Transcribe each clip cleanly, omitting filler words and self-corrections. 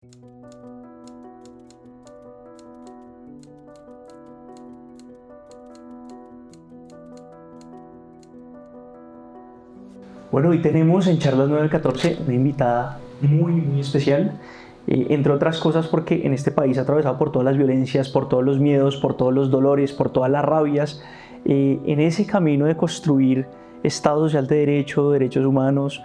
Bueno, hoy tenemos en Charlas 9 al 14 una invitada muy especial, entre otras cosas porque en este país atravesado por todas las violencias, por todos los miedos, por todos los dolores, por todas las rabias, en ese camino de construir Estado social de derecho, derechos humanos,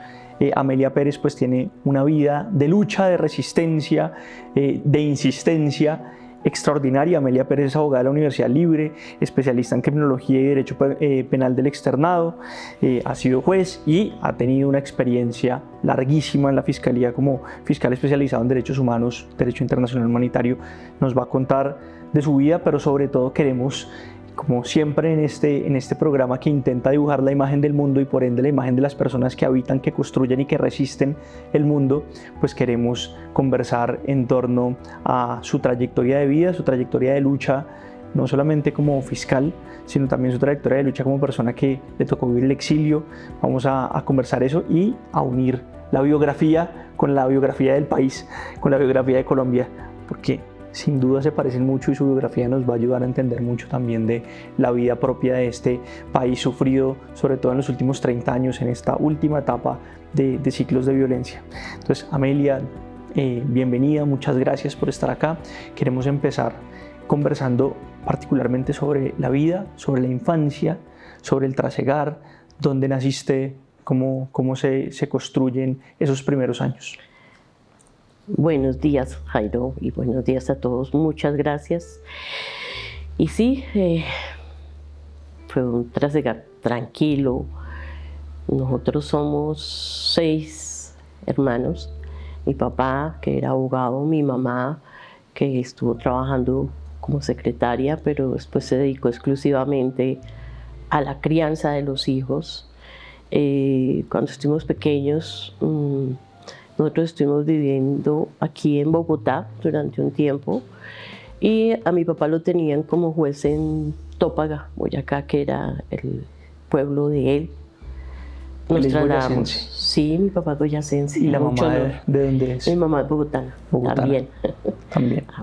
Amelia Pérez pues tiene una vida de lucha, de resistencia, de insistencia extraordinaria. Amelia Pérez es abogada de la Universidad Libre, especialista en criminología y derecho penal del externado, ha sido juez y ha tenido una experiencia larguísima en la Fiscalía como fiscal especializado en derechos humanos, derecho internacional humanitario. Nos va a contar de su vida, pero sobre todo queremos, como siempre en este programa que intenta dibujar la imagen del mundo y por ende la imagen de las personas que habitan, que construyen y que resisten el mundo, pues queremos conversar en torno a su trayectoria de vida, su trayectoria de lucha, no solamente como fiscal, sino también su trayectoria de lucha como persona que le tocó vivir el exilio. Vamos a conversar eso y a unir la biografía con la biografía del país, con la biografía de Colombia, porque sin duda se parecen mucho y su biografía nos va a ayudar a entender mucho también de la vida propia de este país sufrido, sobre todo en los últimos 30 años, en esta última etapa de ciclos de violencia. Entonces, Amelia, bienvenida, muchas gracias por estar acá. Queremos empezar conversando particularmente sobre la vida, sobre la infancia, sobre el trasegar, dónde naciste, cómo se construyen esos primeros años. Buenos días, Jairo, y buenos días a todos. Muchas gracias. Y sí, fue un trasegar tranquilo. Nosotros somos 6 hermanos. Mi papá, que era abogado, mi mamá, que estuvo trabajando como secretaria, pero después se dedicó exclusivamente a la crianza de los hijos. Cuando estuvimos pequeños, nosotros estuvimos viviendo aquí en Bogotá durante un tiempo y a mi papá lo tenían como juez en Tópaga, Boyacá, que era el pueblo de él. Nos trasladamos. Sí, mi papá es boyacense. ¿Y la mamá de dónde es? Mi mamá es bogotana. También.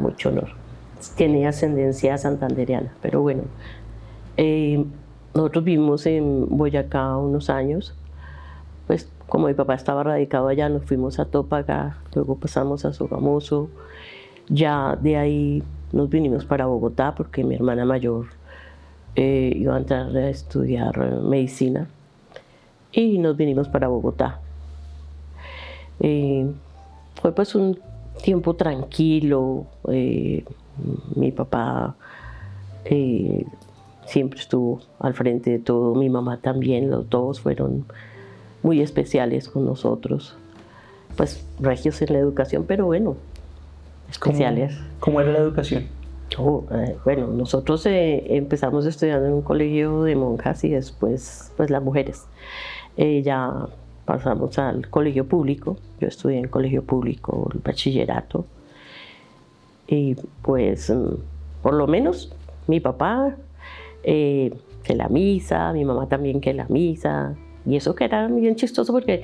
Mucho honor. Tiene ascendencia santandereana, pero bueno. Nosotros vivimos en Boyacá unos años. Pues como mi papá estaba radicado allá, nos fuimos a Tópaga, luego pasamos a Sogamoso. Ya de ahí nos vinimos para Bogotá porque mi hermana mayor iba a entrar a estudiar medicina y nos vinimos para Bogotá. Fue pues un tiempo tranquilo. Mi papá siempre estuvo al frente de todo, mi mamá también, los dos fueron muy especiales con nosotros, pues regios en la educación, pero bueno, especiales. ¿Cómo era la educación? Bueno, nosotros empezamos estudiando en un colegio de monjas y después pues las mujeres. Ya pasamos al colegio público, yo estudié en colegio público, el bachillerato, y pues por lo menos mi papá que la misa, mi mamá también que la misa. Y eso que era bien chistoso porque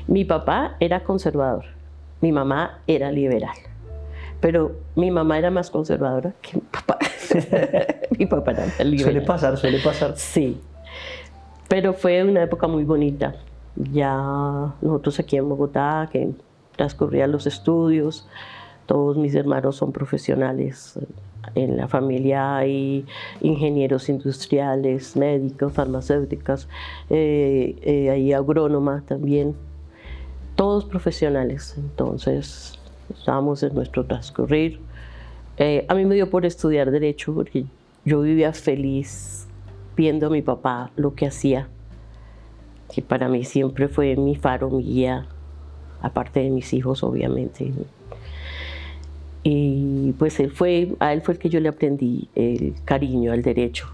mi papá era conservador, mi mamá era liberal, pero mi mamá era más conservadora que mi papá. Mi papá era liberal. Suele pasar. Sí, pero fue una época muy bonita. Ya nosotros aquí en Bogotá, que transcurrían los estudios, todos mis hermanos son profesionales. En la familia hay ingenieros industriales, médicos, farmacéuticas, hay agrónomas también, todos profesionales. Entonces estábamos en nuestro transcurrir. A mí me dio por estudiar Derecho porque yo vivía feliz viendo a mi papá lo que hacía, que para mí siempre fue mi faro, mi guía, aparte de mis hijos, obviamente. Y pues a él fue el que yo le aprendí el cariño al derecho.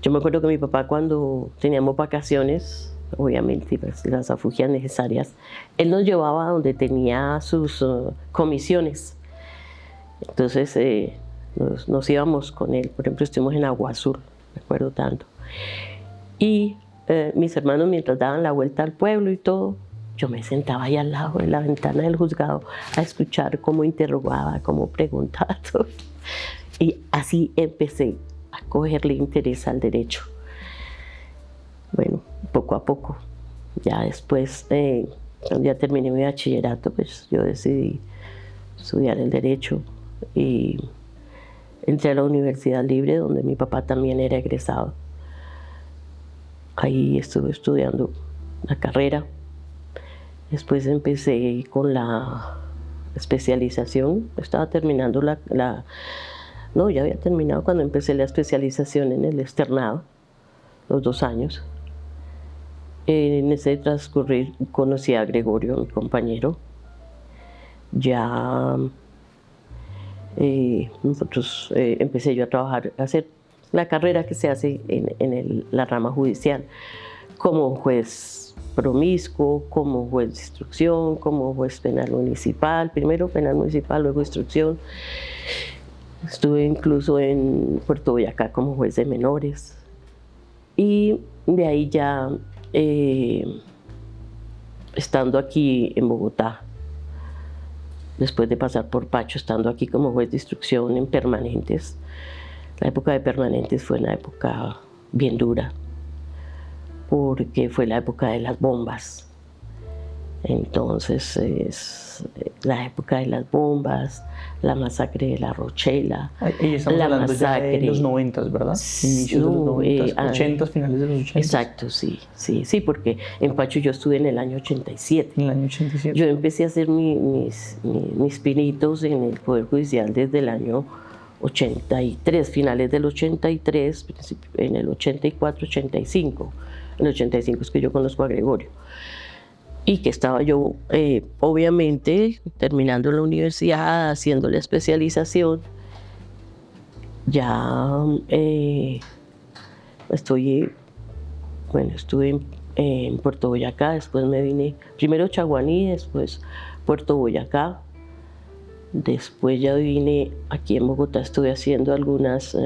Yo me acuerdo que mi papá, cuando teníamos vacaciones, obviamente pues, las afugias necesarias, él nos llevaba a donde tenía sus comisiones. Entonces nos íbamos con él. Por ejemplo, estuvimos en Agua Azul, me acuerdo tanto. Y mis hermanos, mientras daban la vuelta al pueblo y todo, yo me sentaba ahí al lado de la ventana del juzgado a escuchar cómo interrogaba, cómo preguntaba todo. Y así empecé a cogerle interés al derecho. Bueno, poco a poco. Ya después, cuando ya terminé mi bachillerato, pues yo decidí estudiar el derecho y entré a la Universidad Libre, donde mi papá también era egresado. Ahí estuve estudiando la carrera. Después empecé con la especialización. Estaba terminando no, ya había terminado cuando empecé la especialización en el externado, los 2 años. En ese transcurrir conocí a Gregorio, mi compañero. Ya empecé yo a trabajar, a hacer la carrera que se hace en la rama judicial, como juez promiscuo, como juez de instrucción, como juez penal municipal, primero penal municipal, luego instrucción. Estuve incluso en Puerto Boyacá como juez de menores. Y de ahí ya, estando aquí en Bogotá, después de pasar por Pacho, estando aquí como juez de instrucción en permanentes. La época de permanentes fue una época bien dura, porque fue la época de las bombas. Entonces, es la época de las bombas, la masacre de La Rochela, Y estamos hablando ya de los 90, ¿verdad? Inicios de los 90, 80, finales de los 80. Exacto, sí, porque en Pacho yo estuve en el año 87. En el año 87. Yo empecé a hacer mis pinitos en el Poder Judicial desde el año 83, finales del 83, en el 84, 85. En el 85 es que yo conozco a Gregorio. Y que estaba yo, obviamente, terminando la universidad, haciendo la especialización. Ya estuve en Puerto Boyacá, después me vine, primero Chaguaní, después Puerto Boyacá. Después ya vine aquí en Bogotá, estuve haciendo algunas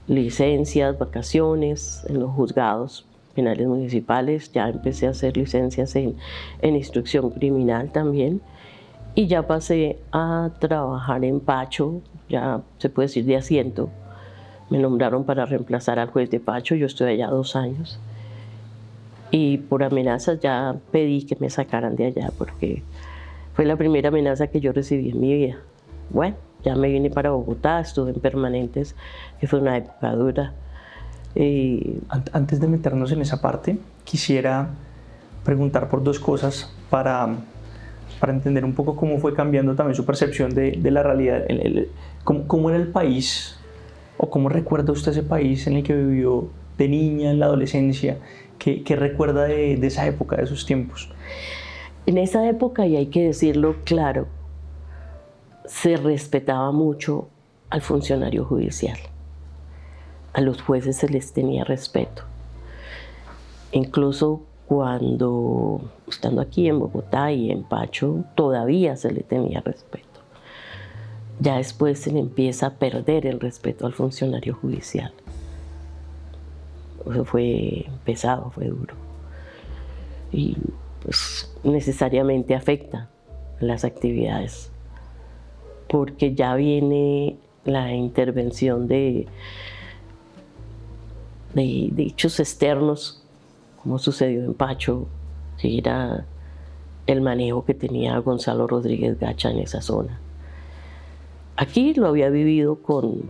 licencias, vacaciones en los juzgados penales municipales. Ya empecé a hacer licencias en instrucción criminal también. Y ya pasé a trabajar en Pacho, ya se puede decir de asiento. Me nombraron para reemplazar al juez de Pacho, yo estuve allá 2 años. Y por amenazas ya pedí que me sacaran de allá porque fue la primera amenaza que yo recibí en mi vida. Bueno, ya me vine para Bogotá, estuve en permanentes, que fue una época dura. Antes de meternos en esa parte, quisiera preguntar por 2 cosas para entender un poco cómo fue cambiando también su percepción de la realidad. ¿Cómo era el país o cómo recuerda usted ese país en el que vivió de niña, en la adolescencia? ¿Qué recuerda de esa época, de esos tiempos? En esa época, y hay que decirlo claro, se respetaba mucho al funcionario judicial. A los jueces se les tenía respeto. Incluso cuando, estando aquí en Bogotá y en Pacho, todavía se le tenía respeto. Ya después se le empieza a perder el respeto al funcionario judicial. Eso fue pesado, fue duro. Y pues necesariamente afecta las actividades, porque ya viene la intervención de hechos externos, como sucedió en Pacho, que era el manejo que tenía Gonzalo Rodríguez Gacha en esa zona. Aquí lo había vivido con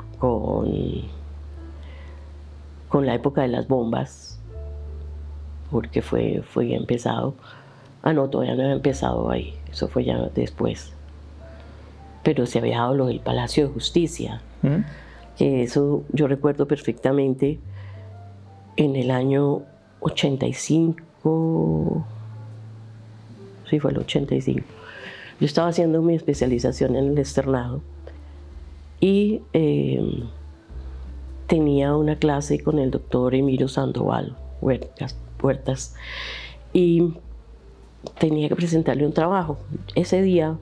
la época de las bombas, porque fue empezado. No, todavía no había empezado ahí, eso fue ya después. Pero se había dado lo del Palacio de Justicia, que eso yo recuerdo perfectamente. En el año 85, sí fue el 85, yo estaba haciendo mi especialización en el externado y tenía una clase con el doctor Emilio Sandoval Huertas y tenía que presentarle un trabajo. Ese día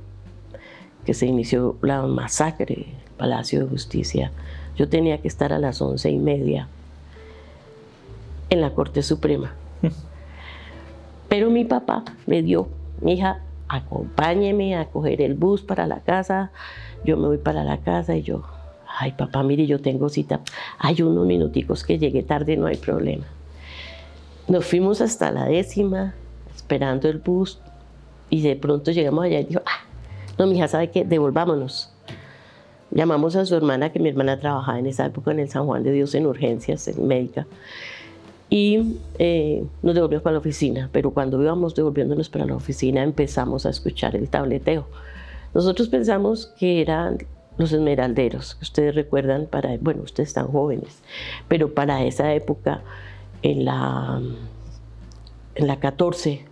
que se inició la masacre del Palacio de Justicia, yo tenía que estar a las 11:30 en la Corte Suprema. Pero mi papá me dio, mi hija, acompáñeme a coger el bus para la casa. Yo me voy para la casa y yo, ay papá, mire, yo tengo cita. Hay unos minuticos que llegué tarde, no hay problema. Nos fuimos hasta la 10ª, esperando el bus, y de pronto llegamos allá y dijo, no, mi hija, ¿sabe qué? Devolvámonos. Llamamos a su hermana, que mi hermana trabajaba en esa época en el San Juan de Dios en urgencias, en médica, y nos devolvimos para la oficina. Pero cuando íbamos devolviéndonos para la oficina empezamos a escuchar el tableteo. Nosotros pensamos que eran los esmeralderos, que ustedes recuerdan, bueno, ustedes están jóvenes, pero para esa época, en la 14,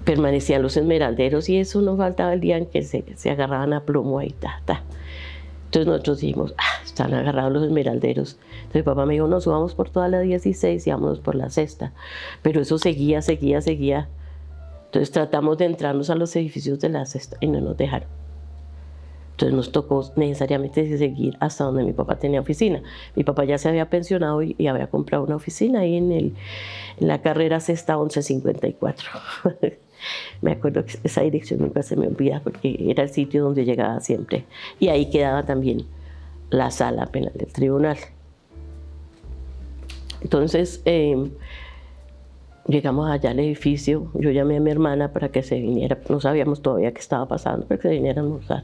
permanecían los esmeralderos, y eso no faltaba el día en que se agarraban a plomo ahí, Entonces nosotros dijimos, están agarrados los esmeralderos. Entonces mi papá me dijo, no, subamos por toda la 16 y vámonos por la 6ª. Pero eso seguía. Entonces tratamos de entrarnos a los edificios de la 6ª y no nos dejaron. Entonces nos tocó necesariamente seguir hasta donde mi papá tenía oficina. Mi papá ya se había pensionado y había comprado una oficina ahí en la carrera Sexta 1154. Me acuerdo que esa dirección nunca se me olvida porque era el sitio donde llegaba siempre. Y ahí quedaba también la sala penal del tribunal. Entonces llegamos allá al edificio. Yo llamé a mi hermana para que se viniera. No sabíamos todavía qué estaba pasando, para que se viniera a almorzar.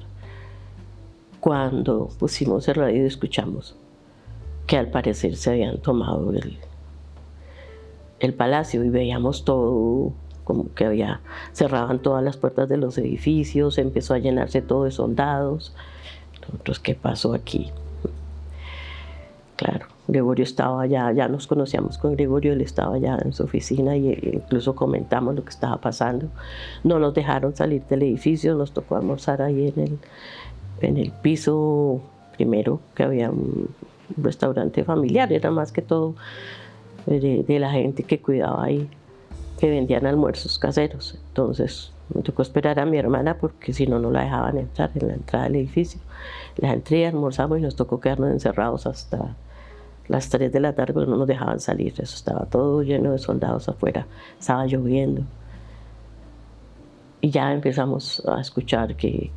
Cuando pusimos el radio escuchamos que al parecer se habían tomado el palacio, y veíamos todo como que cerraban todas las puertas de los edificios, empezó a llenarse todo de soldados. Nosotros, ¿qué pasó aquí? Claro, Gregorio estaba allá, ya nos conocíamos con Gregorio, él estaba allá en su oficina y incluso comentamos lo que estaba pasando. No nos dejaron salir del edificio, nos tocó almorzar ahí en el piso primero, que había un restaurante familiar, era más que todo de la gente que cuidaba ahí, que vendían almuerzos caseros. Entonces me tocó esperar a mi hermana porque si no, no la dejaban entrar en la entrada del edificio. La entré, almorzamos y nos tocó quedarnos encerrados hasta las 3 de la tarde, pero no nos dejaban salir. Eso estaba todo lleno de soldados afuera, estaba lloviendo. Y ya empezamos a escuchar que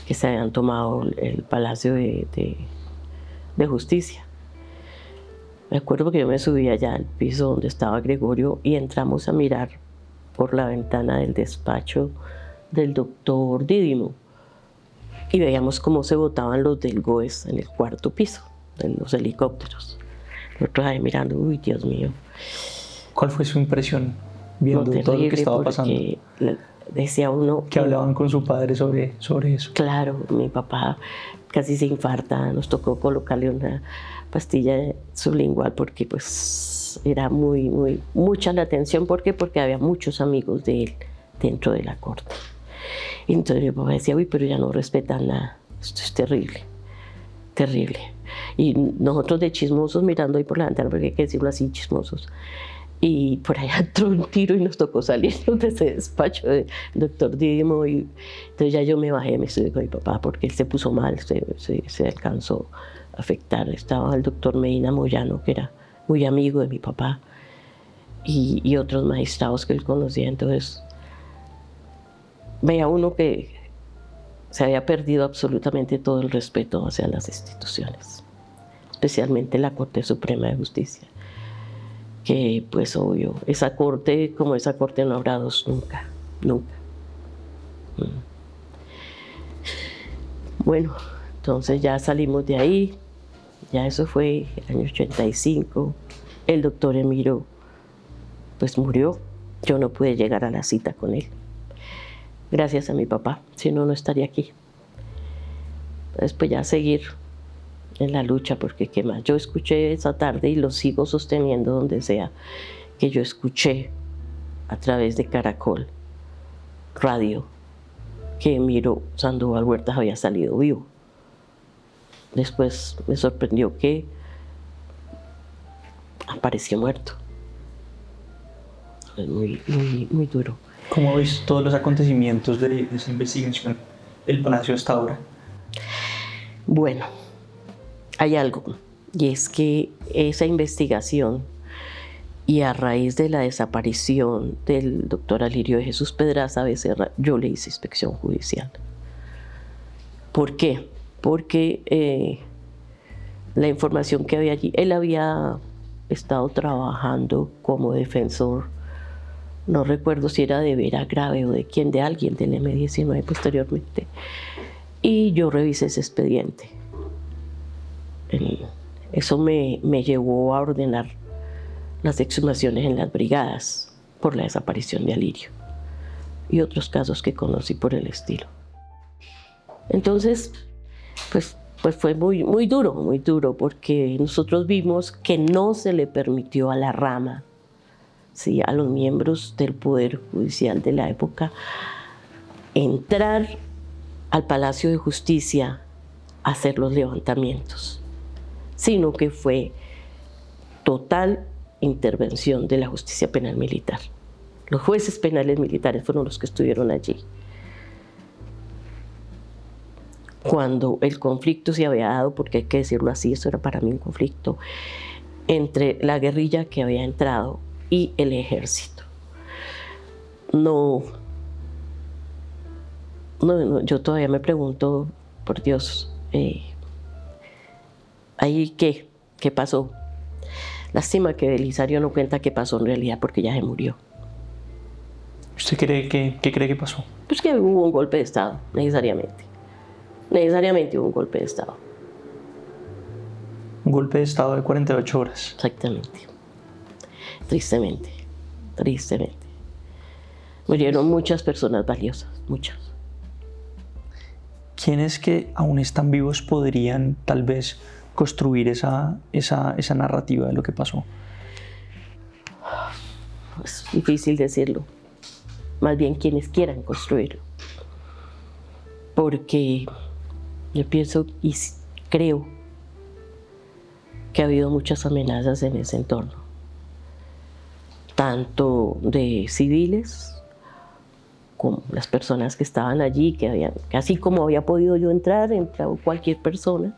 se habían tomado el Palacio de Justicia. Me acuerdo que yo me subí allá al piso donde estaba Gregorio y entramos a mirar por la ventana del despacho del doctor Dídimo y veíamos cómo se botaban los del GOES en el 4º piso, en los helicópteros. Nosotros ahí mirando, uy, Dios mío. ¿Cuál fue su impresión viendo todo lo que estaba pasando? Decía uno que hablaban con su padre sobre eso. Claro, mi papá casi se infarta, nos tocó colocarle una pastilla sublingual porque pues era mucha la atención. ¿Por qué? Porque había muchos amigos de él dentro de la corte. Y entonces mi papá decía, uy, pero ya no respetan nada, esto es terrible, terrible. Y nosotros de chismosos mirando ahí por la ventana, porque hay que decirlo así, chismosos. Y por allá entró un tiro y nos tocó salirnos de ese despacho del doctor Dídimo. Y entonces ya yo me bajé, me estuve con mi papá porque él se puso mal, se alcanzó a afectar. Estaba el doctor Medina Moyano, que era muy amigo de mi papá, y otros magistrados que él conocía. Entonces veía uno que se había perdido absolutamente todo el respeto hacia las instituciones, especialmente la Corte Suprema de Justicia. Que pues obvio, esa corte no habrá dos nunca. Bueno, entonces ya salimos de ahí, ya eso fue el año 85, el doctor Emiro pues murió, yo no pude llegar a la cita con él, gracias a mi papá, si no, no estaría aquí. Después ya seguir en la lucha, porque qué más. Yo escuché esa tarde y lo sigo sosteniendo donde sea, que yo escuché a través de Caracol Radio que Emiro Sandoval Huertas había salido vivo. Después me sorprendió que apareció muerto. Es muy duro. ¿Cómo ves todos los acontecimientos de esa investigación del Palacio hasta ahora? Bueno, hay algo, y es que esa investigación Y a raíz de la desaparición del doctor Alirio de Jesús Pedraza Becerra, yo le hice inspección judicial. ¿Por qué? Porque la información que había allí, él había estado trabajando como defensor, no recuerdo si era de Vera Grave o de quién, de alguien del M-19 posteriormente, y yo revisé ese expediente. Eso me llevó a ordenar las exhumaciones en las brigadas por la desaparición de Alirio y otros casos que conocí por el estilo. Entonces, pues fue muy duro, porque nosotros vimos que no se le permitió a la rama, ¿sí?, a los miembros del Poder Judicial de la época, entrar al Palacio de Justicia a hacer los levantamientos, sino que fue total intervención de la justicia penal militar. Los jueces penales militares fueron los que estuvieron allí cuando el conflicto se había dado, porque hay que decirlo así, eso era para mí un conflicto entre la guerrilla que había entrado y el ejército. No, yo todavía me pregunto, por Dios, ¿ahí qué pasó? Lástima que Belisario no cuenta qué pasó en realidad, porque ya se murió. ¿Usted cree qué cree que pasó? Pues que hubo un golpe de Estado, necesariamente. Necesariamente hubo un golpe de Estado. Un golpe de Estado de 48 horas. Exactamente. Tristemente. Murieron muchas personas valiosas, muchas. ¿Quiénes que aún están vivos podrían tal vez construir esa narrativa de lo que pasó? Es difícil decirlo. Más bien quienes quieran construirlo. Porque yo pienso y creo que ha habido muchas amenazas en ese entorno, tanto de civiles como las personas que estaban allí, que así como había podido yo entrar, entraba cualquier persona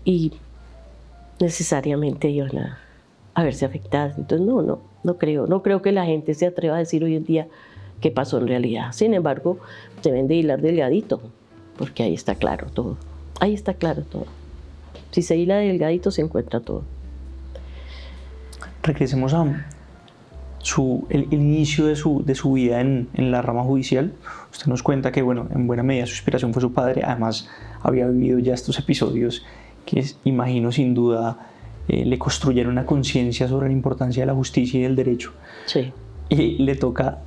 y necesariamente iban a verse afectadas. Entonces no creo que la gente se atreva a decir hoy en día qué pasó en realidad. Sin embargo, deben de hilar delgadito, porque ahí está claro todo. Ahí está claro todo. Si se hila delgadito, se encuentra todo. Regresemos a el inicio de su vida en la rama judicial. Usted nos cuenta que, bueno, en buena medida su inspiración fue su padre. Además, había vivido ya estos episodios que, imagino, sin duda, le construyeron una conciencia sobre la importancia de la justicia y del derecho. Sí. Y le toca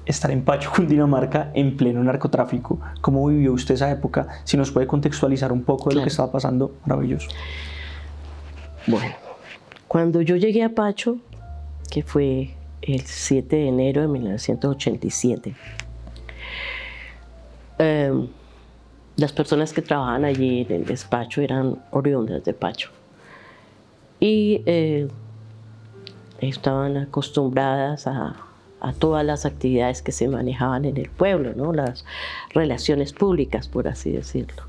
estar en Pacho, Cundinamarca, en pleno narcotráfico. ¿Cómo vivió usted esa época? Si nos puede contextualizar un poco de lo que estaba pasando, maravilloso. Bueno, cuando yo llegué a Pacho, que fue el 7 de enero de 1987, las personas que trabajaban allí en el despacho eran oriundas de Pacho. Y estaban acostumbradas a todas las actividades que se manejaban en el pueblo, ¿no? Las relaciones públicas, por así decirlo.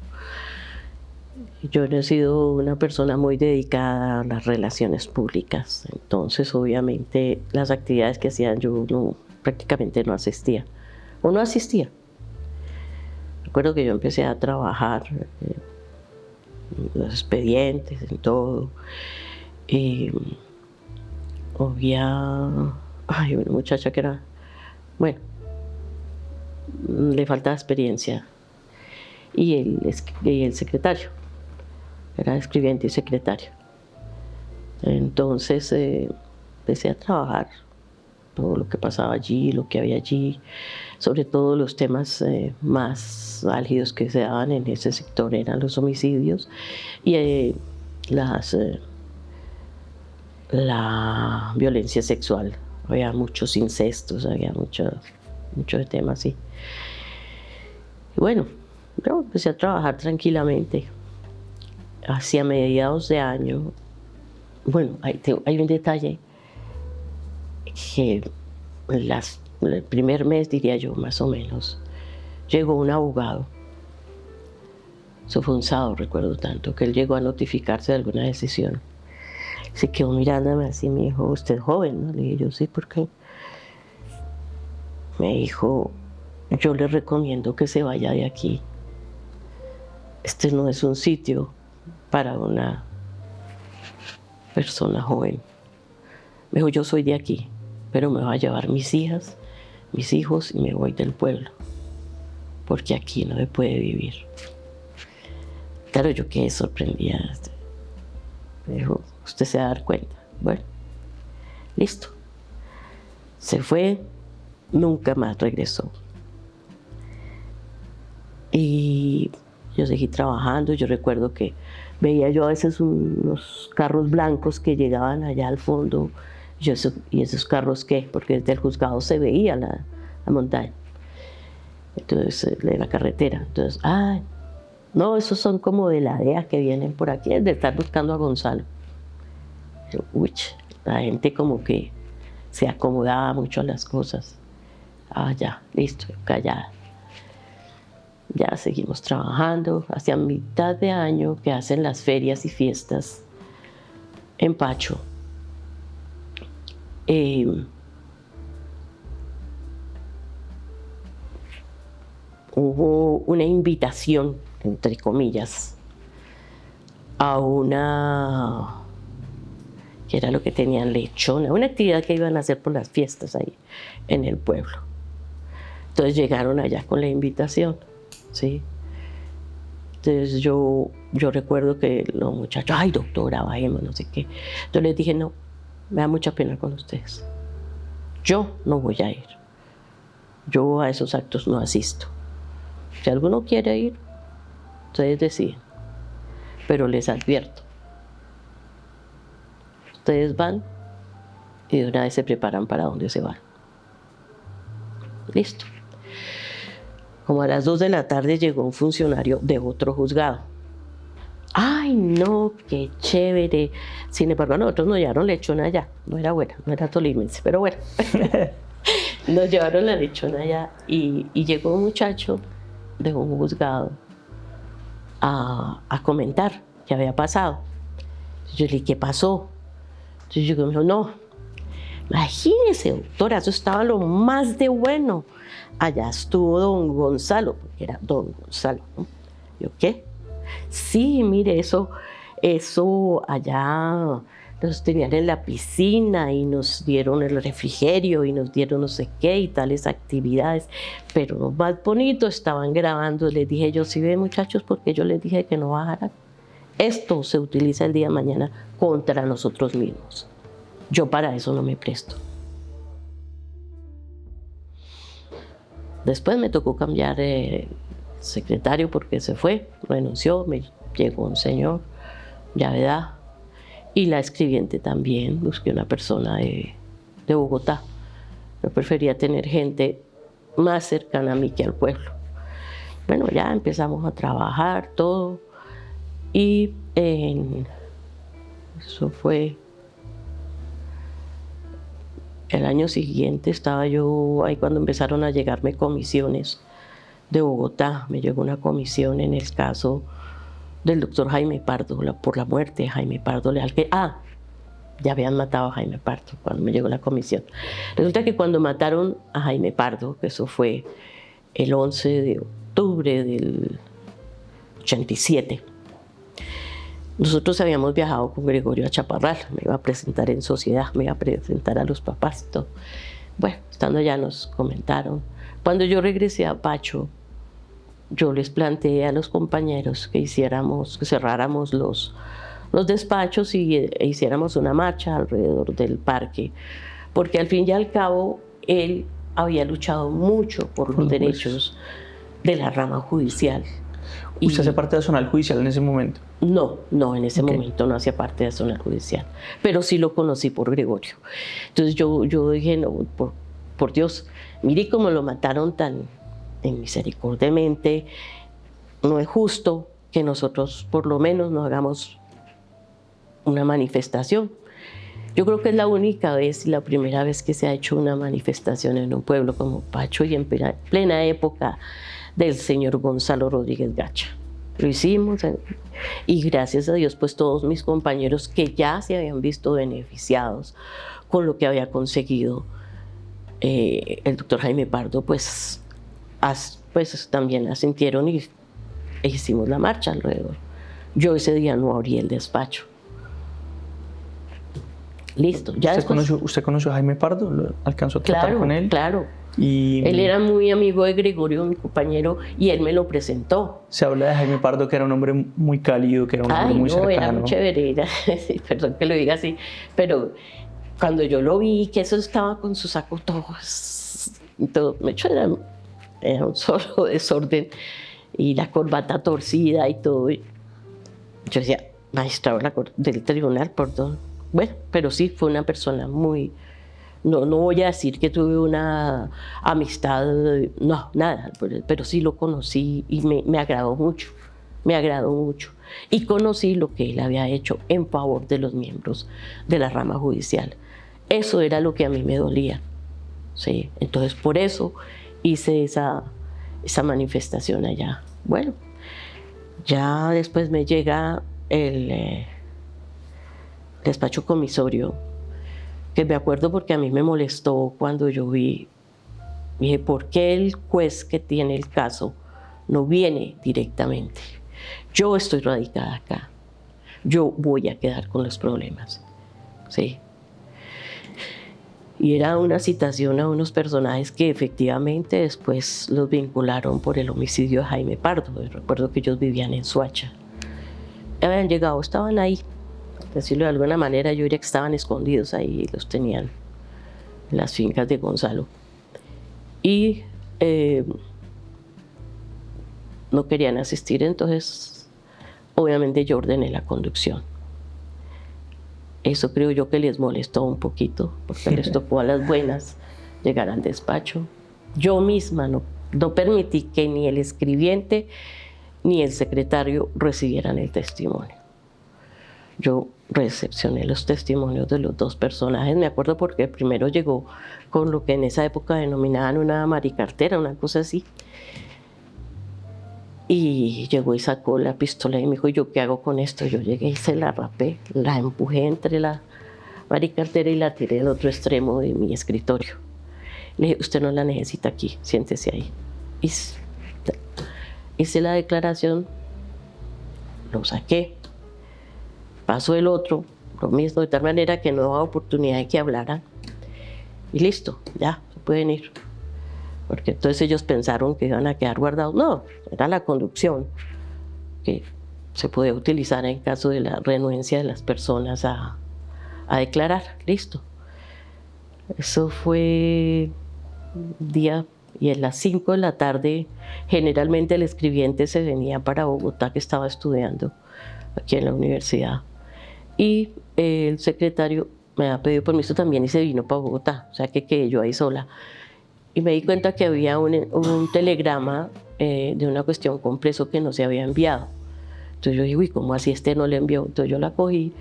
Yo he sido una persona muy dedicada a las relaciones públicas, entonces obviamente las actividades que hacían yo prácticamente no asistía, o no asistía. Recuerdo que yo empecé a trabajar en los expedientes, en todo. Había una muchacha que era, bueno, le faltaba experiencia, y el secretario, era escribiente y secretario. Entonces empecé a trabajar todo lo que pasaba allí, lo que había allí, sobre todo los temas más álgidos que se daban en ese sector eran los homicidios y la violencia sexual. Había muchos incestos, había muchos temas así. Y bueno, yo empecé a trabajar tranquilamente. Hacia mediados de año, bueno, hay un detalle que el primer mes, diría yo, más o menos, llegó un abogado. Eso fue un sábado, recuerdo tanto, que él llegó a notificarse de alguna decisión. Se quedó mirándome así, me dijo, ¿usted es joven? ¿No? Le dije yo, sí, ¿por qué? Me dijo, yo le recomiendo que se vaya de aquí. Este no es un sitio para una persona joven. Me dijo, yo soy de aquí, pero me voy a llevar mis hijas, mis hijos y me voy del pueblo, porque aquí no se puede vivir. Claro, yo quedé sorprendida. Me dijo, usted se va a dar cuenta. Bueno, listo. Se fue, nunca más regresó. Y yo seguí trabajando. Yo recuerdo que veía yo a veces unos carros blancos que llegaban allá al fondo. ¿Y esos carros qué? Porque desde el juzgado se veía la montaña. Entonces, de la carretera. Entonces, no, esos son como de la DEA que vienen por aquí, es de estar buscando a Gonzalo. Yo, uy, la gente como que se acomodaba mucho a las cosas. Ya, listo, callada. Ya seguimos trabajando. Hacia mitad de año que hacen las ferias y fiestas en Pacho. Hubo una invitación, entre comillas, a una, que era lo que tenían, lechona, una actividad que iban a hacer por las fiestas ahí en el pueblo. Entonces llegaron allá con la invitación, ¿sí? Entonces yo recuerdo que los muchachos, ay doctora, bajemos, no sé qué. Entonces les dije, no, me da mucha pena con ustedes. Yo no voy a ir. Yo a esos actos no asisto. Si alguno quiere ir, ustedes deciden. Pero les advierto. Ustedes van y de una vez se preparan para dónde se van. Listo. Como a las 2 de la tarde llegó un funcionario de otro juzgado. ¡Ay, no! ¡Qué chévere! Sin embargo, a nosotros nos llevaron lechona allá. No era buena, no era tolimense, pero bueno. Nos llevaron la lechona allá y llegó un muchacho de un juzgado a comentar qué había pasado. Entonces yo le dije, ¿qué pasó? Entonces yo me dijo, no, imagínese, doctora, eso estaba lo más de bueno. Allá estuvo don Gonzalo, porque era don Gonzalo, ¿no? Yo, ¿qué? Sí, mire, eso allá nos tenían en la piscina y nos dieron el refrigerio y nos dieron no sé qué y tales actividades, pero lo más bonito estaban grabando. Les dije yo, sí ven muchachos, porque yo les dije que no bajaran. Esto se utiliza el día de mañana contra nosotros mismos. Yo para eso no me presto. Después me tocó cambiar secretario porque se fue, renunció, me llegó un señor, ya de edad, y la escribiente también, busqué una persona de Bogotá. Yo prefería tener gente más cercana a mí que al pueblo. Bueno, ya empezamos a trabajar todo y eso fue el año siguiente. Estaba yo ahí cuando empezaron a llegarme comisiones de Bogotá. Me llegó una comisión en el caso del doctor Jaime Pardo, por la muerte de Jaime Pardo Leal, que ya habían matado a Jaime Pardo cuando me llegó la comisión. Resulta que cuando mataron a Jaime Pardo, que eso fue el 11 de octubre del 87, nosotros habíamos viajado con Gregorio a Chaparral, me iba a presentar en sociedad, me iba a presentar a los papás y todo. Bueno, estando allá nos comentaron. Cuando yo regresé a Pacho, yo les planteé a los compañeros que cerráramos los despachos y hiciéramos una marcha alrededor del parque, porque al fin y al cabo él había luchado mucho por los derechos de la rama judicial. ¿Usted hacía parte de la zona judicial en ese momento? No, en ese momento no hacía parte de la zona judicial, pero sí lo conocí por Gregorio. Entonces yo dije, no, por Dios, mire cómo lo mataron tan misericordiamente, no es justo que nosotros por lo menos no hagamos una manifestación. Yo creo que es la única vez y la primera vez que se ha hecho una manifestación en un pueblo como Pacho y en plena época del señor Gonzalo Rodríguez Gacha. lo hicimos. Y gracias a Dios, pues todos mis compañeros que ya se habían visto beneficiados con lo que había conseguido el doctor Jaime Pardo, pues también asintieron y hicimos la marcha alrededor. Yo ese día no abrí el despacho. Listo. Ya ¿Usted conoció a Jaime Pardo? ¿Lo alcanzó a tratar con él? Claro. Y él era muy amigo de Gregorio, mi compañero, y él me lo presentó. Se habla de Jaime Pardo que era un hombre muy cálido, que era un hombre muy cercano. Era muy chévere, perdón que lo diga así, pero cuando yo lo vi, que eso estaba con su saco todo hecho era un solo desorden, y la corbata torcida y todo. Yo decía, magistrado del tribunal, perdón. Bueno, pero sí, fue una persona muy... No voy a decir que tuve una amistad, no, nada, pero sí lo conocí y me agradó mucho, Y conocí lo que él había hecho en favor de los miembros de la rama judicial. Eso era lo que a mí me dolía, ¿sí? Entonces, por eso hice esa manifestación allá. Bueno, ya después me llega el despacho comisorio, que me acuerdo porque a mí me molestó cuando yo dije, ¿por qué el juez que tiene el caso no viene directamente? Yo estoy radicada acá, yo voy a quedar con los problemas, ¿sí? Y era una citación a unos personajes que efectivamente después los vincularon por el homicidio de Jaime Pardo. Recuerdo que ellos vivían en Soacha. Habían llegado, estaban ahí. Decirlo de alguna manera, yo diría que estaban escondidos ahí, los tenían en las fincas de Gonzalo. Y no querían asistir, entonces obviamente yo ordené la conducción. Eso creo yo que les molestó un poquito, porque les tocó a las buenas llegar al despacho. Yo misma no permití que ni el escribiente ni el secretario recibieran el testimonio. Yo recepcioné los testimonios de los dos personajes, me acuerdo porque el primero llegó con lo que en esa época denominaban una maricartera, una cosa así. Y llegó y sacó la pistola y me dijo, ¿yo qué hago con esto? Yo llegué y se la rapé, la empujé entre la maricartera y la tiré al otro extremo de mi escritorio. Le dije, usted no la necesita aquí, siéntese ahí. Hice la declaración, lo saqué. Pasó el otro, lo mismo, de tal manera que no daba oportunidad de que hablaran. Y listo, ya, se pueden ir. Porque entonces ellos pensaron que iban a quedar guardados. No, era la conducción que se podía utilizar en caso de la renuencia de las personas a declarar. Listo. Eso fue día, y a las 5 de la tarde, generalmente el escribiente se venía para Bogotá, que estaba estudiando aquí en la universidad. Y el secretario me había pedido permiso también y se vino para Bogotá, o sea que quedé yo ahí sola. Y me di cuenta que había un telegrama de una cuestión con preso que no se había enviado. Entonces yo dije, uy, ¿cómo así este no le envió? Entonces yo la cogí,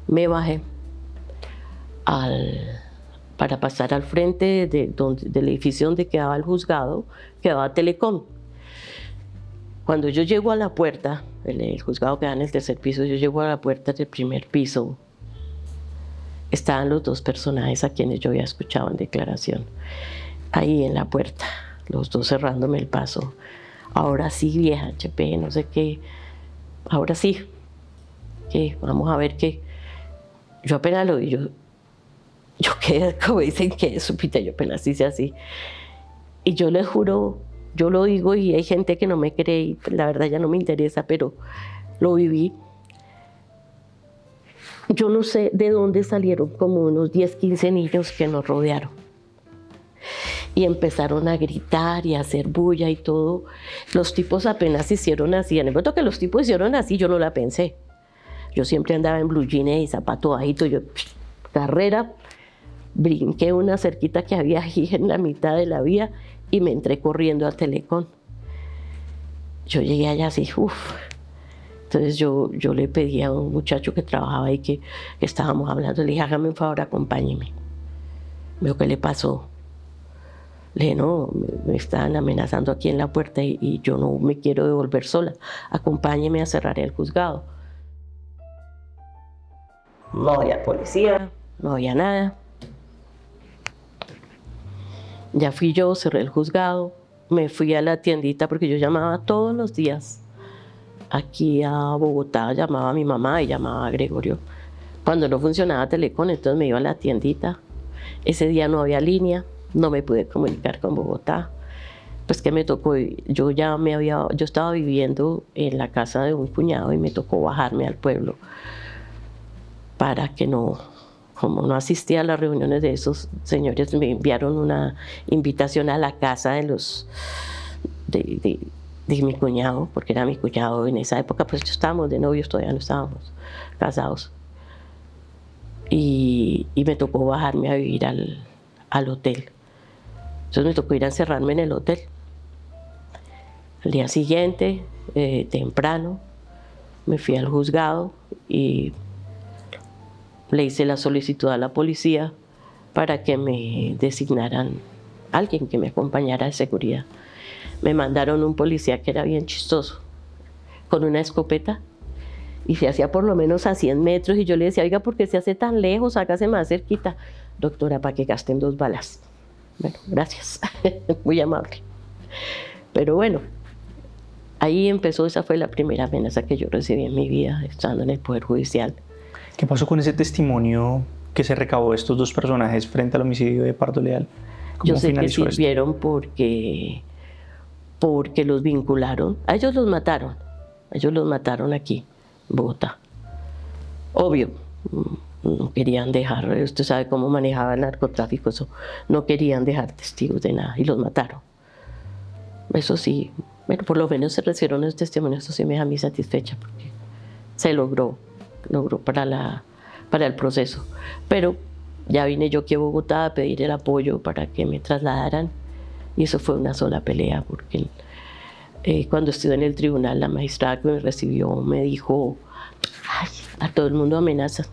me bajé para pasar al frente del edificio donde quedaba el juzgado, quedaba Telecom. Cuando yo llego a la puerta, el juzgado queda en el tercer piso, yo llego a la puerta del primer piso, estaban los dos personajes a quienes yo había escuchado en declaración, ahí en la puerta, los dos cerrándome el paso. Ahora sí, vieja, HP, no sé qué, ahora sí, que vamos a ver qué. Yo apenas lo vi, yo quedé, como dicen, que supita, yo apenas hice así. Y yo les juro, yo lo digo y hay gente que no me cree y la verdad ya no me interesa, pero lo viví. Yo no sé de dónde salieron como unos 10, 15 niños que nos rodearon. Y empezaron a gritar y a hacer bulla y todo. Los tipos apenas hicieron así. En el momento que los tipos hicieron así, yo no la pensé. Yo siempre andaba en blue jeans y zapato bajito. Yo, carrera, brinqué una cerquita que había ahí en la mitad de la vía y me entré corriendo a Telecom. Yo llegué allá así, uff. Entonces yo le pedí a un muchacho que trabajaba ahí que estábamos hablando, le dije, hágame un favor, acompáñeme. Me dijo, ¿qué le pasó? Le dije, no, me están amenazando aquí en la puerta y yo no me quiero devolver sola. Acompáñeme a cerrar el juzgado. No había policía, no había nada. Ya fui yo, cerré el juzgado, me fui a la tiendita porque yo llamaba todos los días. Aquí a Bogotá llamaba a mi mamá y llamaba a Gregorio. Cuando no funcionaba Telecom, entonces me iba a la tiendita. Ese día no había línea, no me pude comunicar con Bogotá. Pues que me tocó, yo estaba viviendo en la casa de un cuñado y me tocó bajarme al pueblo para que no, como no asistía a las reuniones de esos señores, me enviaron una invitación a la casa de mi cuñado, porque era mi cuñado en esa época, pues estábamos de novios, todavía no estábamos casados. Y me tocó bajarme a vivir al hotel. Entonces me tocó ir a encerrarme en el hotel. Al día siguiente, temprano, me fui al juzgado y le hice la solicitud a la policía para que me designaran alguien que me acompañara de seguridad. Me mandaron un policía que era bien chistoso, con una escopeta, y se hacía por lo menos a 100 metros, y yo le decía, oiga, ¿por qué se hace tan lejos? Hágase más cerquita. Doctora, para que gasten 2 balas. Bueno, gracias, muy amable. Pero bueno, ahí empezó, esa fue la primera amenaza que yo recibí en mi vida, estando en el Poder Judicial. ¿Qué pasó con ese testimonio que se recabó de estos 2 personajes frente al homicidio de Pardo Leal? Yo sé que sirvieron porque los vincularon. A ellos los mataron aquí, en Bogotá. Obvio, no querían dejar, usted sabe cómo manejaba el narcotráfico, eso, no querían dejar testigos de nada y los mataron. Eso sí, bueno, por lo menos se recibieron los testimonios, eso sí me deja a mí satisfecha porque se logró para el proceso. Pero ya vine yo aquí a Bogotá a pedir el apoyo para que me trasladaran y eso fue una sola pelea porque cuando estuve en el tribunal la magistrada que me recibió me dijo, ay, a todo el mundo amenazan.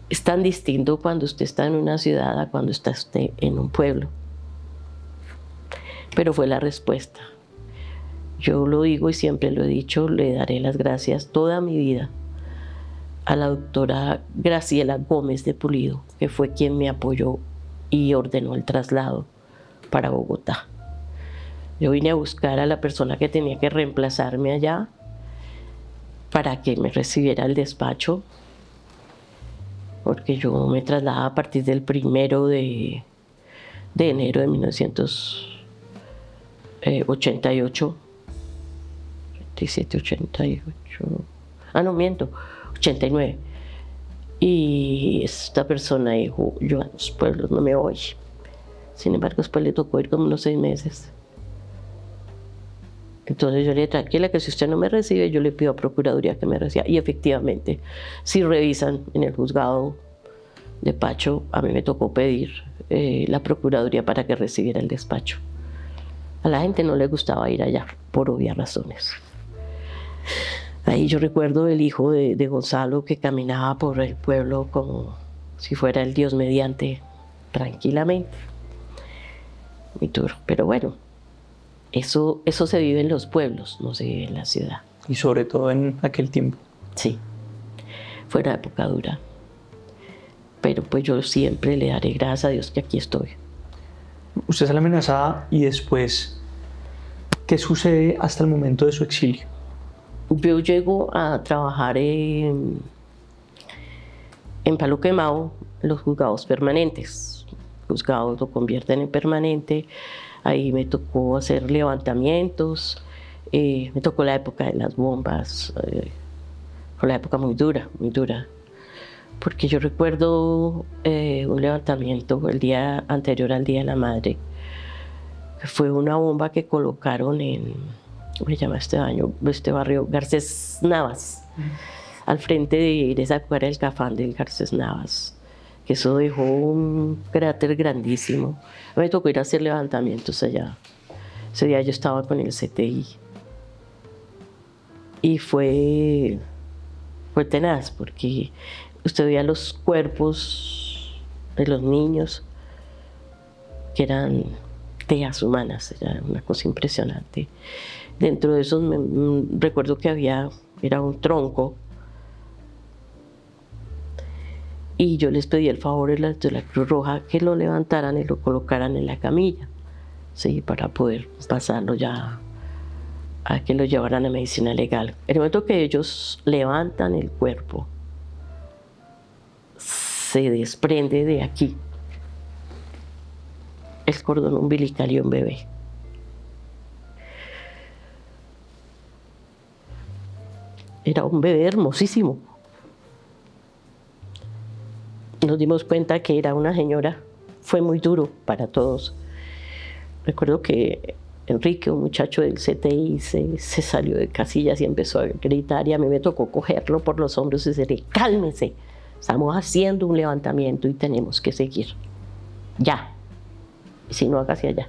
Es tan distinto cuando usted está en una ciudad a cuando está usted en un pueblo. Pero fue la respuesta. Yo lo digo y siempre lo he dicho, le daré las gracias toda mi vida a la doctora Graciela Gómez de Pulido, que fue quien me apoyó y ordenó el traslado para Bogotá. Yo vine a buscar a la persona que tenía que reemplazarme allá para que me recibiera el despacho, porque yo me trasladaba a partir del 1 de enero de 1988. 87, 88, no miento, 89. Y esta persona dijo, yo a los pueblos no me voy. Sin embargo, después le tocó ir como unos 6 meses. Entonces yo le dije, tranquila, que si usted no me recibe, yo le pido a Procuraduría que me reciba. Y efectivamente, si revisan en el juzgado de Pacho, a mí me tocó pedir la Procuraduría para que recibiera el despacho. A la gente no le gustaba ir allá, por obvias razones. Ahí yo recuerdo el hijo de Gonzalo que caminaba por el pueblo como si fuera el Dios mediante, tranquilamente. Muy duro, pero bueno, eso se vive en los pueblos, no se vive en la ciudad. Y sobre todo en aquel tiempo. Sí, fue una época dura. Pero pues yo siempre le daré gracias a Dios que aquí estoy. Usted sale amenazada y después, ¿qué sucede hasta el momento de su exilio? Yo llego a trabajar en Palo Quemado, los juzgados permanentes. Los juzgados lo convierten en permanente. Ahí me tocó hacer levantamientos. Me tocó la época de las bombas. Fue la época muy dura, muy dura. Porque yo recuerdo un levantamiento el día anterior al Día de la Madre. Fue una bomba que colocaron ¿cómo se llama este barrio? Garcés Navas, al frente de esa época era el Cafán del Garcés Navas, que eso dejó un cráter grandísimo. Me tocó ir a hacer levantamientos allá. Ese día yo estaba con el CTI. Y fue tenaz, porque usted veía los cuerpos de los niños que eran teas humanas, era una cosa impresionante. Dentro de esos recuerdo que era un tronco, y yo les pedí el favor de la Cruz Roja que lo levantaran y lo colocaran en la camilla, ¿sí? Para poder pasarlo ya a que lo llevaran a medicina legal. En el momento que ellos levantan el cuerpo, se desprende de aquí el cordón umbilical y un bebé. Era un bebé hermosísimo. Nos dimos cuenta que era una señora. Fue muy duro para todos. Recuerdo que Enrique, un muchacho del CTI, se salió de casillas y empezó a gritar, y a mí me tocó cogerlo por los hombros y decirle: cálmese, estamos haciendo un levantamiento y tenemos que seguir. Ya. Y si no, haga hacia allá.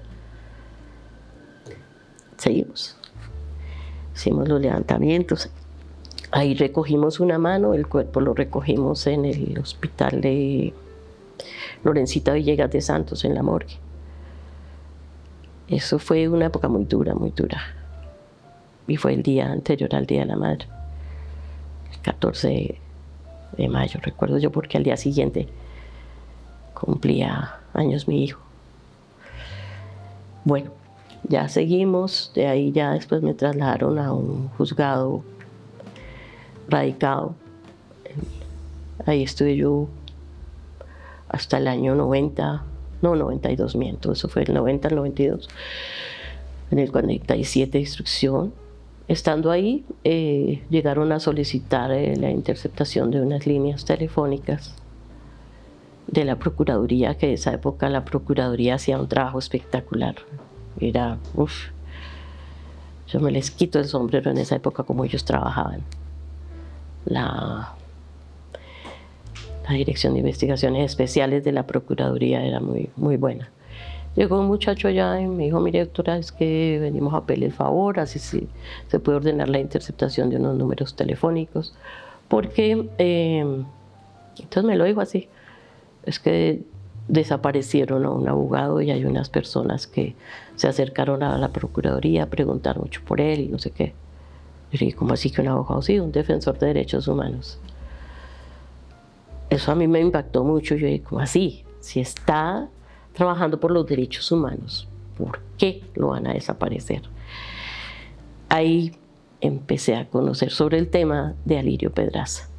Seguimos. Hicimos los levantamientos. Ahí recogimos una mano, el cuerpo lo recogimos en el hospital de Lorencita Villegas de Santos, en la morgue. Eso fue una época muy dura, muy dura. Y fue el día anterior al Día de la Madre, el 14 de mayo, recuerdo yo, porque al día siguiente cumplía años mi hijo. Bueno, ya seguimos, de ahí ya después me trasladaron a un juzgado radicado. Ahí estuve yo hasta el año 90, no, 92 miento, eso fue el 90 al 92, en el 47 de instrucción. Estando ahí, llegaron a solicitar la interceptación de unas líneas telefónicas de la Procuraduría, que en esa época la Procuraduría hacía un trabajo espectacular. Era, yo me les quito el sombrero en esa época como ellos trabajaban. La Dirección de Investigaciones Especiales de la Procuraduría era muy, muy buena. Llegó un muchacho allá y me dijo: mire, doctora, es que venimos a pedirle el favor, así se puede ordenar la interceptación de unos números telefónicos, porque, entonces me lo dijo así, es que desaparecieron a un abogado y hay unas personas que se acercaron a la Procuraduría a preguntar mucho por él y no sé qué. Yo dije: ¿cómo así que un abogado? Sí, un defensor de derechos humanos. Eso a mí me impactó mucho. Yo dije: ¿cómo así? Si está trabajando por los derechos humanos, ¿por qué lo van a desaparecer? Ahí empecé a conocer sobre el tema de Alirio Pedraza.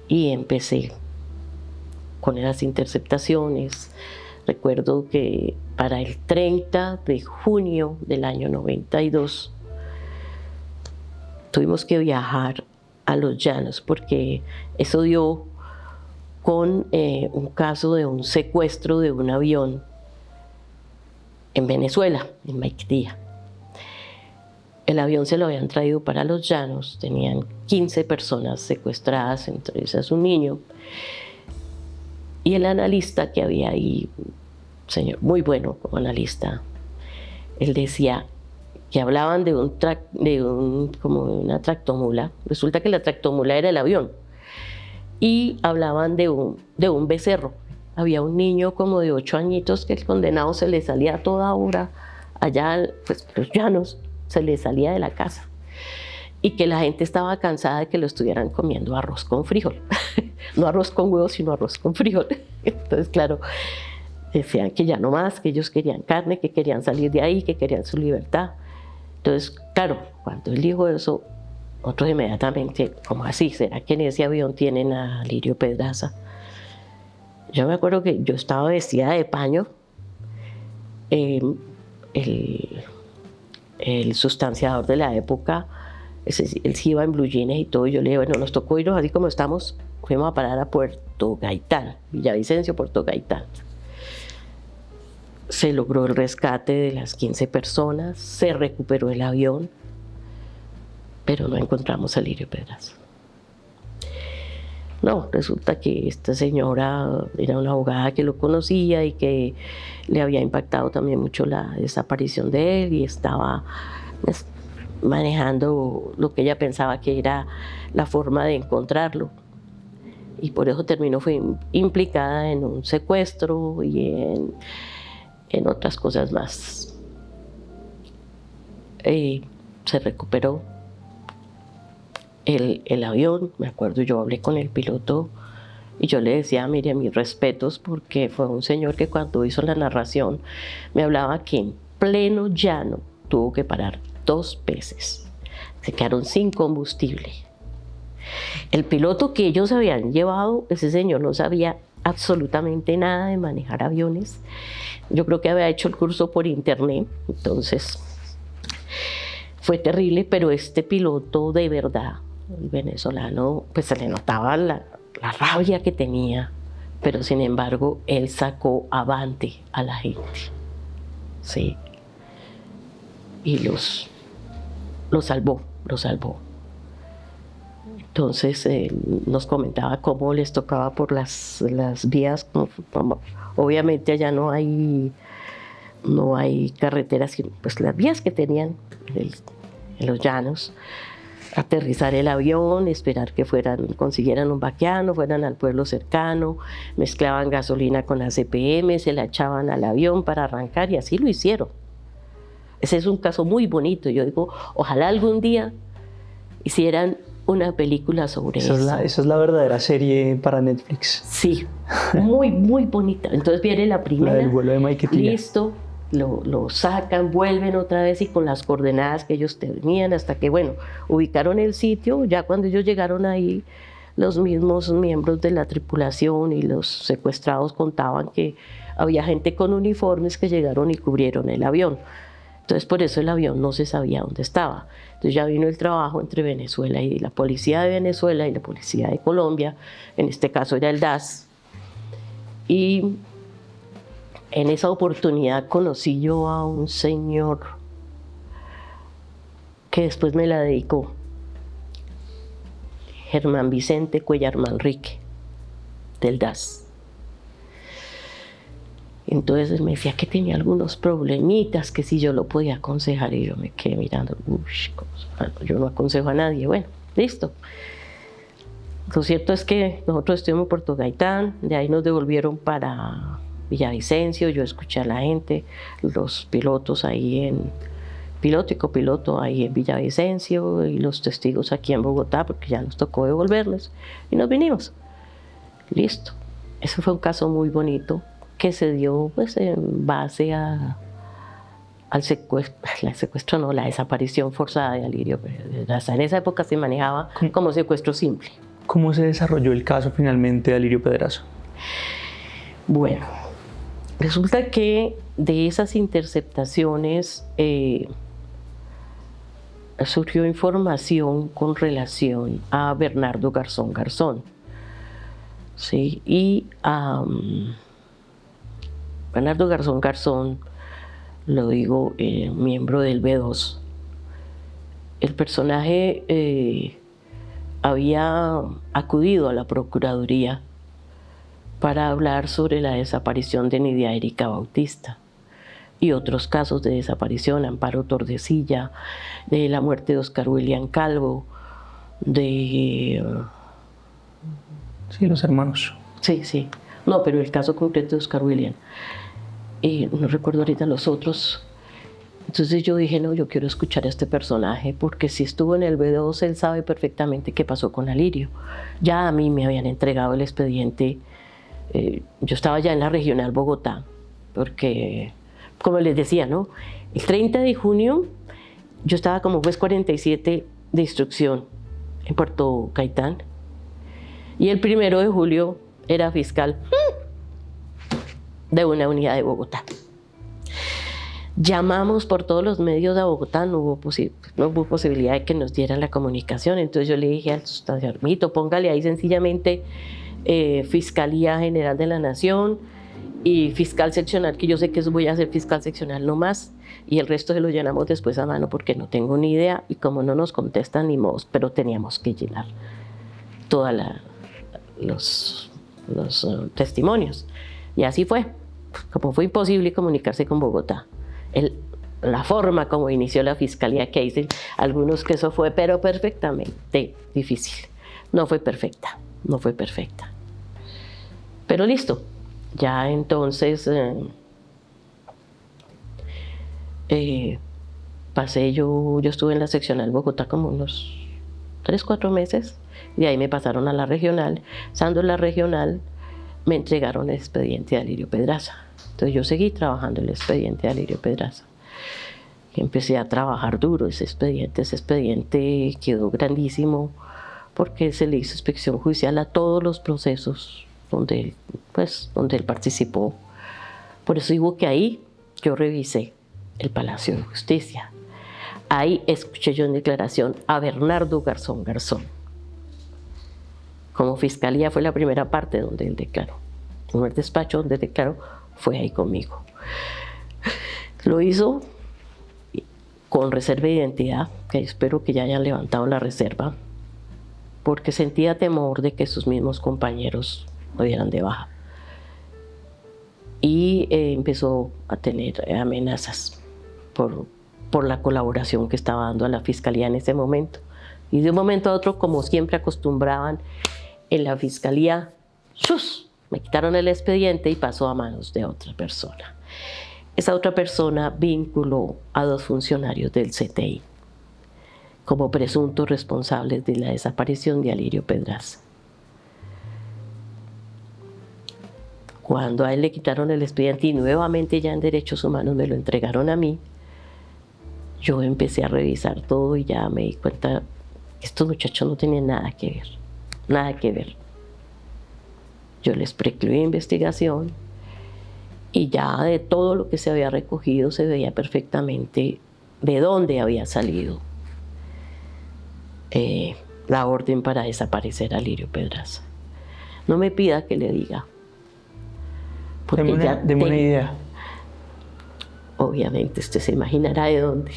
Y empecé con las interceptaciones. Recuerdo que para el 30 de junio del año 92 tuvimos que viajar a Los Llanos, porque eso dio con un caso de un secuestro de un avión en Venezuela, en Maiquetía. El avión se lo habían traído para Los Llanos, tenían 15 personas secuestradas, entre ellas un niño, y el analista que había ahí, señor muy bueno como analista, él decía que hablaban de como una tractomula. Resulta que la tractomula era el avión, y hablaban de un becerro. Había un niño como de 8 añitos que el condenado se le salía a toda hora allá, pues Los Llanos, se le salía de la casa, y que la gente estaba cansada de que lo estuvieran comiendo arroz con frijol. No arroz con huevo, sino arroz con frijol. Entonces, claro, decían que ya no más, que ellos querían carne, que querían salir de ahí, que querían su libertad. Entonces, claro, cuando él dijo eso, otros inmediatamente: ¿cómo así? ¿Será que en ese avión tienen a Alirio Pedraza? Yo me acuerdo que yo estaba vestida de paño, el sustanciador de la época, él sí iba en blue jeans y todo, y yo le dije: bueno, nos tocó irnos así como estamos, fuimos a parar a Puerto Gaitán, Villavicencio, Puerto Gaitán. Se logró el rescate de las 15 personas, se recuperó el avión, pero no encontramos a Alirio Pedraza. No, resulta que esta señora era una abogada que lo conocía y que le había impactado también mucho la desaparición de él, y estaba manejando lo que ella pensaba que era la forma de encontrarlo. y por eso terminó, fue implicada en un secuestro y en otras cosas más. Se recuperó el avión, me acuerdo, yo hablé con el piloto y yo le decía, mire, mis respetos, porque fue un señor que cuando hizo la narración me hablaba que en pleno llano tuvo que parar 2 veces. Se quedaron sin combustible. El piloto que ellos habían llevado, ese señor no sabía absolutamente nada de manejar aviones. Yo creo que había hecho el curso por internet, entonces fue terrible, pero este piloto de verdad, el venezolano, pues se le notaba la rabia que tenía, pero sin embargo él sacó avante a la gente, sí, y los salvó. Entonces nos comentaba cómo les tocaba por las vías, como obviamente allá no hay carreteras, sino pues las vías que tenían en los llanos, aterrizar el avión, esperar que consiguieran un vaquiano, fueran al pueblo cercano, mezclaban gasolina con ACPM, se la echaban al avión para arrancar y así lo hicieron. Ese es un caso muy bonito. Yo digo, ojalá algún día hicieran una película sobre eso. Esa es la verdadera serie para Netflix. Sí, muy, muy bonita. Entonces viene la primera, la del vuelo de Maiquetía. Listo, lo sacan, vuelven otra vez y con las coordenadas que ellos tenían hasta que, bueno, ubicaron el sitio. Ya cuando ellos llegaron ahí, los mismos miembros de la tripulación y los secuestrados contaban que había gente con uniformes que llegaron y cubrieron el avión. Entonces por eso el avión no se sabía dónde estaba. Entonces ya vino el trabajo entre Venezuela y la policía de Venezuela y la policía de Colombia, en este caso era el DAS, y en esa oportunidad conocí yo a un señor que después me la dedicó, Germán Vicente Cuellar Manrique, del DAS. Entonces él me decía que tenía algunos problemitas, que si yo lo podía aconsejar, y yo me quedé mirando, yo no aconsejo a nadie. Bueno, listo. Lo cierto es que nosotros estuvimos en Puerto Gaitán, de ahí nos devolvieron para Villavicencio, yo escuché a la gente, los pilotos ahí piloto y copiloto ahí en Villavicencio y los testigos aquí en Bogotá, porque ya nos tocó devolvernos y nos vinimos. Listo. Ese fue un caso muy bonito que se dio pues en base al secuestro, no, la desaparición forzada de Alirio. Hasta en esa época se manejaba como secuestro simple. ¿Cómo se desarrolló el caso finalmente de Alirio Pedrazo? Bueno, resulta que de esas interceptaciones surgió información con relación a Bernardo Garzón Garzón, ¿sí? Y Bernardo Garzón Garzón, lo digo, miembro del B2. El personaje había acudido a la Procuraduría para hablar sobre la desaparición de Nidia Erika Bautista y otros casos de desaparición, Amparo Tordesillas, de la muerte de Oscar William Calvo, de... Sí, los hermanos. Sí, sí. No, pero el caso concreto de Oscar William. No recuerdo ahorita los otros. Entonces yo dije, no, yo quiero escuchar a este personaje, porque si estuvo en el B2, él sabe perfectamente qué pasó con Alirio. Ya a mí me habían entregado el expediente. Yo estaba ya en la regional Bogotá, porque, como les decía, ¿no? El 30 de junio yo estaba como juez 47 de instrucción en Puerto Gaitán, y el 1 de julio era fiscal de una unidad de Bogotá. Llamamos por todos los medios a Bogotá, no hubo posibilidad de que nos dieran la comunicación. Entonces yo le dije al sustancial, Mito, póngale ahí sencillamente Fiscalía General de la Nación y fiscal seccional, que yo sé que voy a ser fiscal seccional no más, y el resto se lo llenamos después a mano porque no tengo ni idea, y como no nos contestan ni modos, pero teníamos que llenar todos los testimonios. Y así fue. Como fue imposible comunicarse con Bogotá, la forma como inició la fiscalía, que dicen algunos que eso fue, pero perfectamente difícil. No fue perfecta, no fue perfecta. Pero listo, ya entonces pasé yo estuve en la seccional Bogotá como unos 3, 4 meses, de ahí me pasaron a la regional. Estando en la regional, me entregaron el expediente de Alirio Pedraza. Entonces yo seguí trabajando en el expediente de Alirio Pedraza. Y empecé a trabajar duro ese expediente quedó grandísimo porque se le hizo inspección judicial a todos los procesos donde él participó. Por eso digo que ahí yo revisé el Palacio de Justicia. Ahí escuché yo en declaración a Bernardo Garzón Garzón. Como fiscalía fue la primera parte donde él declaró. El primer despacho donde declaró fue ahí conmigo. Lo hizo con reserva de identidad, que espero que ya hayan levantado la reserva, porque sentía temor de que sus mismos compañeros lo dieran de baja. Y empezó a tener amenazas por la colaboración que estaba dando a la fiscalía en ese momento. Y de un momento a otro, como siempre acostumbraban en la fiscalía, ¡shus!, me quitaron el expediente y pasó a manos de otra persona. Esa otra persona vinculó a 2 funcionarios del CTI como presuntos responsables de la desaparición de Alirio Pedraza. Cuando a él le quitaron el expediente y nuevamente ya en Derechos Humanos me lo entregaron a mí, yo empecé a revisar todo y ya me di cuenta que estos muchachos no tenían nada que ver, nada que ver. Yo les precluí investigación y ya de todo lo que se había recogido se veía perfectamente de dónde había salido la orden para desaparecer a Alirio Pedraza. No me pida que le diga. Deme una idea. Obviamente usted se imaginará de dónde.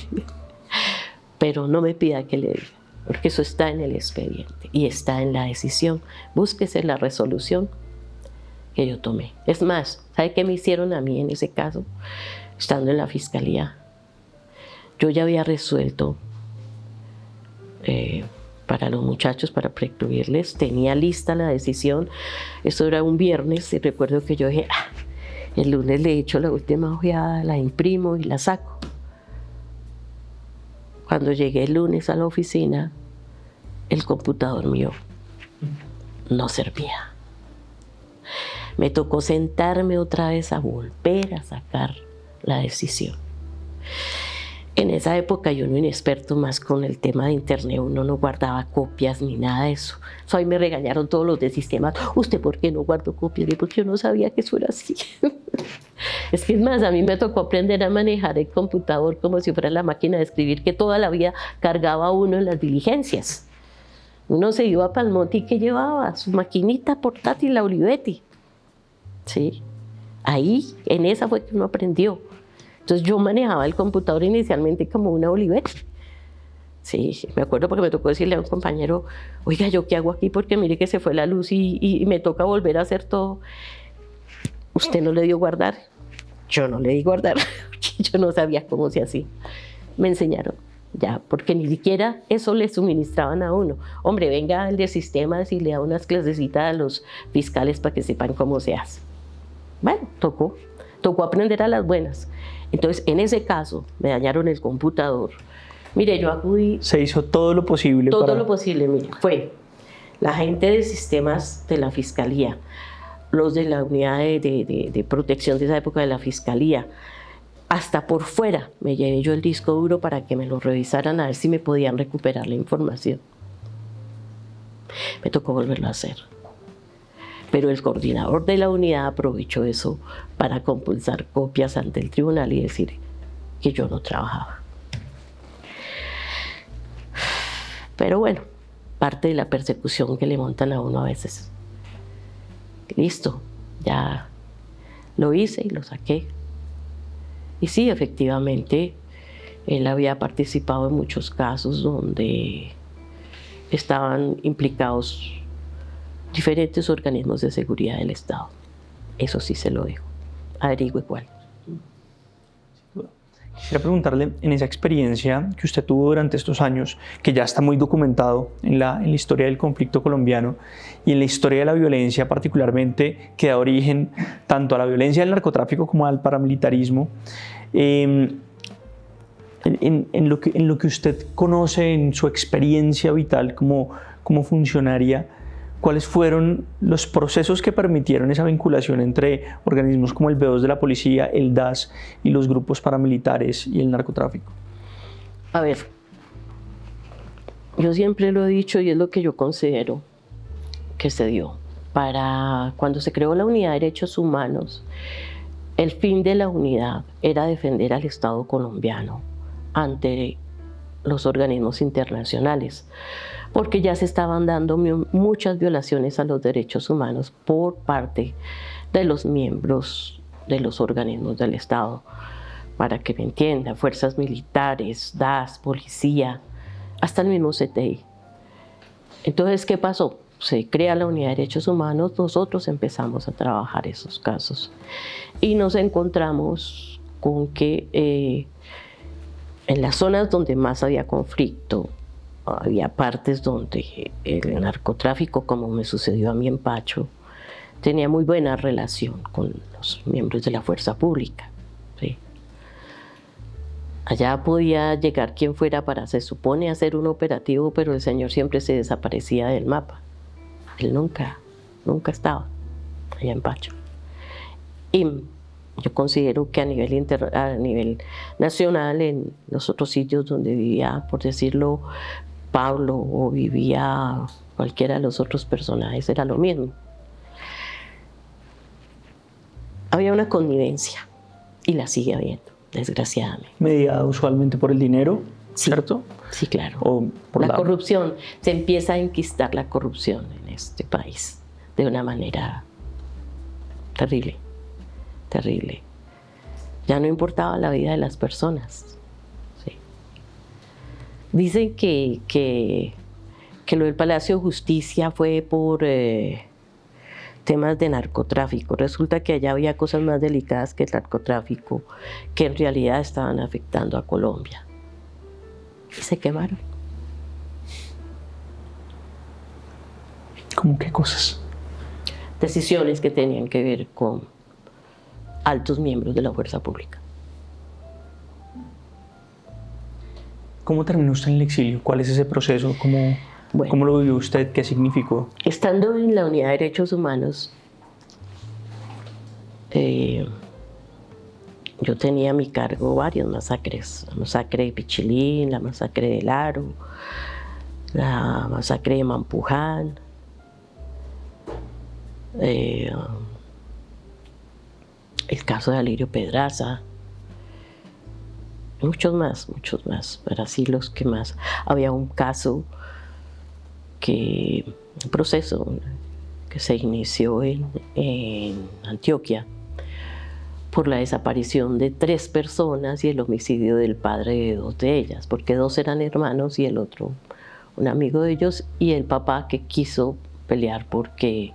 Pero no me pida que le diga, porque eso está en el expediente y está en la decisión. Búsquese la resolución que yo tomé. Es más, ¿sabe qué me hicieron a mí en ese caso? Estando en la fiscalía, yo ya había resuelto para los muchachos, para precluirles, tenía lista la decisión. Eso era un viernes y recuerdo que yo dije, el lunes le echo la última ojeada, la imprimo y la saco. Cuando llegué el lunes a la oficina, el computador mío no servía. Me tocó sentarme otra vez a volver a sacar la decisión. En esa época yo no era inexperto más con el tema de internet, uno no guardaba copias ni nada de eso. Ahí me regañaron todos los de sistemas. ¿Usted por qué no guardó copias? Porque yo no sabía que eso era así. Es que es más, a mí me tocó aprender a manejar el computador como si fuera la máquina de escribir que toda la vida cargaba uno en las diligencias. Uno se iba para el monte y ¿qué llevaba? Su maquinita portátil, la Olivetti. ¿Sí? Ahí, en esa fue que uno aprendió. Entonces yo manejaba el computador inicialmente como una Olivetti. Sí, me acuerdo porque me tocó decirle a un compañero, oiga, ¿yo qué hago aquí? Porque mire que se fue la luz y me toca volver a hacer todo. ¿Usted no le dio guardar? Yo no le di guardar, yo no sabía cómo se hacía. Me enseñaron, ya, porque ni siquiera eso le suministraban a uno. Hombre, venga el de sistemas y le da unas clasecitas a los fiscales para que sepan cómo se hace. Bueno, tocó aprender a las buenas. Entonces, en ese caso, me dañaron el computador. Mire, yo acudí... Se hizo todo lo posible. Todo lo posible, mire. Fue la gente de sistemas de la Fiscalía, los de la unidad de protección de esa época de la Fiscalía, hasta por fuera me llevé yo el disco duro para que me lo revisaran a ver si me podían recuperar la información. Me tocó volverlo a hacer. Pero el coordinador de la unidad aprovechó eso para compulsar copias ante el tribunal y decir que yo no trabajaba. Pero bueno, parte de la persecución que le montan a uno a veces. Listo, ya lo hice y lo saqué. Y sí, efectivamente, él había participado en muchos casos donde estaban implicados diferentes organismos de seguridad del Estado. Eso sí se lo dejo. Averigüe cuál. Quisiera preguntarle, en esa experiencia que usted tuvo durante estos años, que ya está muy documentado en la historia del conflicto colombiano y en la historia de la violencia particularmente, que da origen tanto a la violencia del narcotráfico como al paramilitarismo, en lo que usted conoce, en su experiencia vital como funcionaria, ¿cuáles fueron los procesos que permitieron esa vinculación entre organismos como el B2 de la policía, el DAS y los grupos paramilitares y el narcotráfico? A ver, yo siempre lo he dicho y es lo que yo considero que se dio. Para cuando se creó la Unidad de Derechos Humanos, el fin de la unidad era defender al Estado colombiano ante los organismos internacionales, porque ya se estaban dando muchas violaciones a los derechos humanos por parte de los miembros de los organismos del Estado. Para que me entienda, fuerzas militares, DAS, policía, hasta el mismo CTI. Entonces, ¿qué pasó? Se crea la Unidad de Derechos Humanos, nosotros empezamos a trabajar esos casos y nos encontramos con que en las zonas donde más había conflicto, había partes donde el narcotráfico, como me sucedió a mí en Pacho, tenía muy buena relación con los miembros de la fuerza pública. ¿Sí? Allá podía llegar quien fuera para, se supone, hacer un operativo, pero el señor siempre se desaparecía del mapa. Él nunca estaba allá en Pacho. Y yo considero que a nivel nacional, en los otros sitios donde vivía, por decirlo, Pablo o vivía cualquiera de los otros personajes, era lo mismo. Había una connivencia y la sigue habiendo, desgraciadamente. Mediada usualmente por el dinero, sí, ¿cierto? Sí, claro. O por la corrupción, se empieza a enquistar la corrupción en este país de una manera terrible, terrible. Ya no importaba la vida de las personas. Sí. Dicen que lo del Palacio de Justicia fue por temas de narcotráfico. Resulta que allá había cosas más delicadas que el narcotráfico, que en realidad estaban afectando a Colombia. Y se quemaron. ¿Cómo qué cosas? Decisiones que tenían que ver con altos miembros de la fuerza pública. ¿Cómo terminó usted en el exilio? ¿Cuál es ese proceso? ¿Cómo lo vivió usted? ¿Qué significó? Estando en la Unidad de Derechos Humanos, yo tenía a mi cargo varias masacres. La masacre de Pichilín, la masacre de Laro, la masacre de Mampuján, el caso de Alirio Pedraza, muchos más, pero así los que más. Había un caso, un proceso que se inició en Antioquia por la desaparición de 3 personas y el homicidio del padre de 2 de ellas, porque 2 eran hermanos y el otro un amigo de ellos, y el papá que quiso pelear porque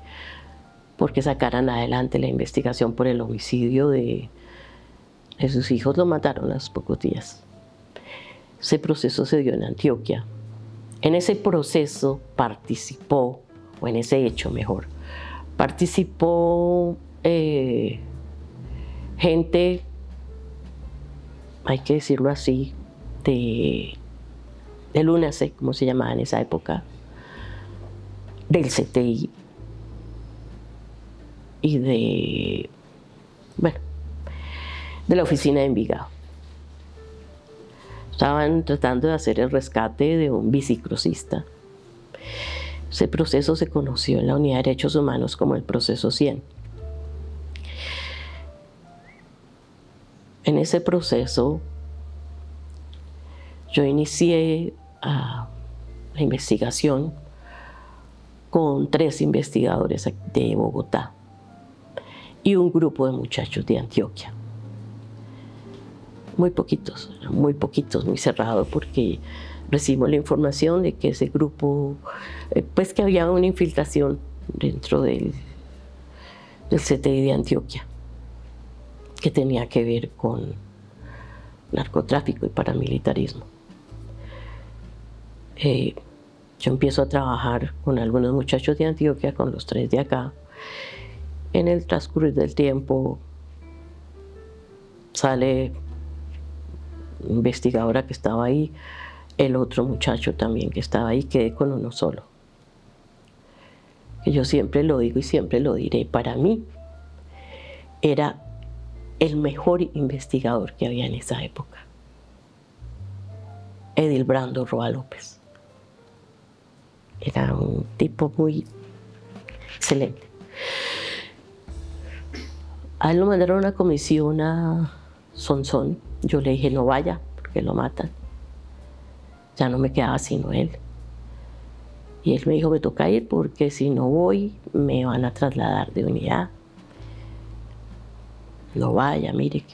sacaran adelante la investigación por el homicidio de sus hijos. Lo mataron a los pocos días. Ese proceso se dio en Antioquia. En ese proceso participó, o en ese hecho mejor, participó gente, hay que decirlo así, del UNACE, como se llamaba en esa época, del CTI y de la oficina de Envigado. Estaban tratando de hacer el rescate de un bicicrosista. Ese proceso se conoció en la Unidad de Derechos Humanos como el proceso 100. En ese proceso yo inicié la investigación con 3 investigadores de Bogotá y un grupo de muchachos de Antioquia. Muy poquitos, muy cerrado, porque recibimos la información de que ese grupo, pues que había una infiltración dentro del CTI de Antioquia, que tenía que ver con narcotráfico y paramilitarismo. Yo empiezo a trabajar con algunos muchachos de Antioquia, con los 3 de acá. En el transcurrir del tiempo sale investigadora que estaba ahí, el otro muchacho también que estaba ahí, quedé con uno solo. Que yo siempre lo digo y siempre lo diré, para mí era el mejor investigador que había en esa época. Edilbrando Roa López. Era un tipo muy excelente. A él lo mandaron a una comisión a Sonsón. Yo le dije, no vaya, porque lo matan. Ya no me quedaba sino él. Y él me dijo, me toca ir porque si no voy, me van a trasladar de unidad. No vaya, mire.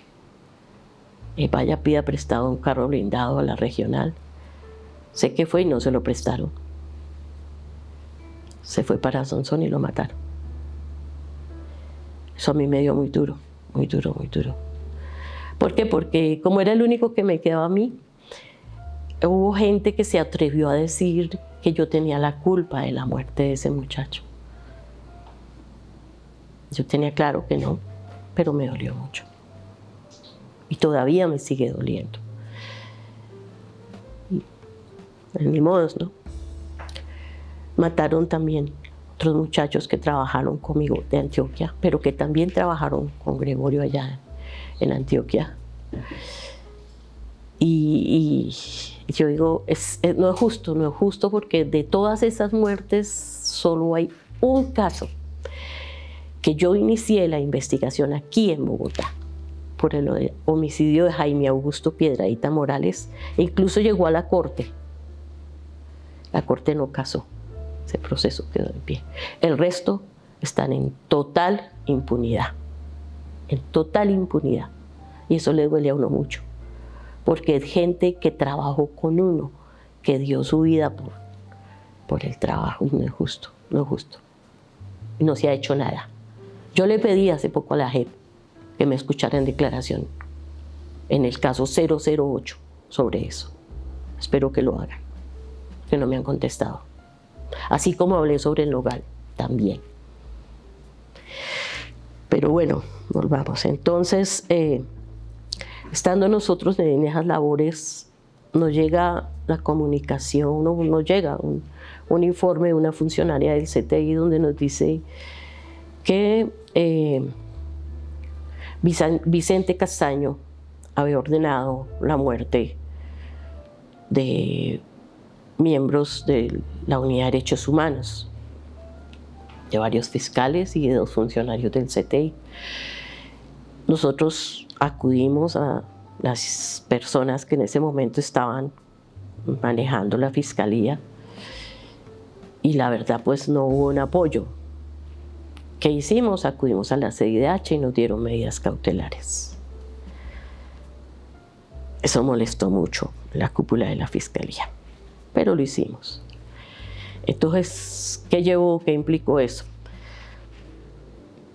Vaya, pida prestado un carro blindado a la regional. Sé que fue y no se lo prestaron. Se fue para Sonsón y lo mataron. Eso a mí me dio muy duro, muy duro, muy duro. ¿Por qué? Porque como era el único que me quedaba a mí, hubo gente que se atrevió a decir que yo tenía la culpa de la muerte de ese muchacho. Yo tenía claro que no, pero me dolió mucho. Y todavía me sigue doliendo. Ni modos, ¿no? Mataron también otros muchachos que trabajaron conmigo de Antioquia, pero que también trabajaron con Gregorio allá en Antioquia. Y yo digo, no es justo porque de todas esas muertes solo hay un caso que yo inicié la investigación aquí en Bogotá por el homicidio de Jaime Augusto Piedradita Morales, e incluso llegó a la corte. La corte no casó. Ese proceso quedó en pie. El resto están en total impunidad. En total impunidad. Y eso le duele a uno mucho. Porque es gente que trabajó con uno, que dio su vida por el trabajo. No es justo, no es justo. Y no se ha hecho nada. Yo le pedí hace poco a la JEP que me escuchara en declaración en el caso 008 sobre eso. Espero que lo hagan, que no me han contestado. Así como hablé sobre el Nogal, también. Pero bueno, volvamos. Entonces, estando nosotros en esas labores, nos llega la comunicación, nos llega un informe de una funcionaria del CTI donde nos dice que Vicente Castaño había ordenado la muerte de miembros de la Unidad de Derechos Humanos, de varios fiscales y de 2 funcionarios del CTI. Nosotros acudimos a las personas que en ese momento estaban manejando la fiscalía y la verdad pues no hubo un apoyo. ¿Qué hicimos? Acudimos a la CIDH y nos dieron medidas cautelares. Eso molestó mucho la cúpula de la fiscalía, pero lo hicimos. Entonces, ¿qué llevó, qué implicó eso?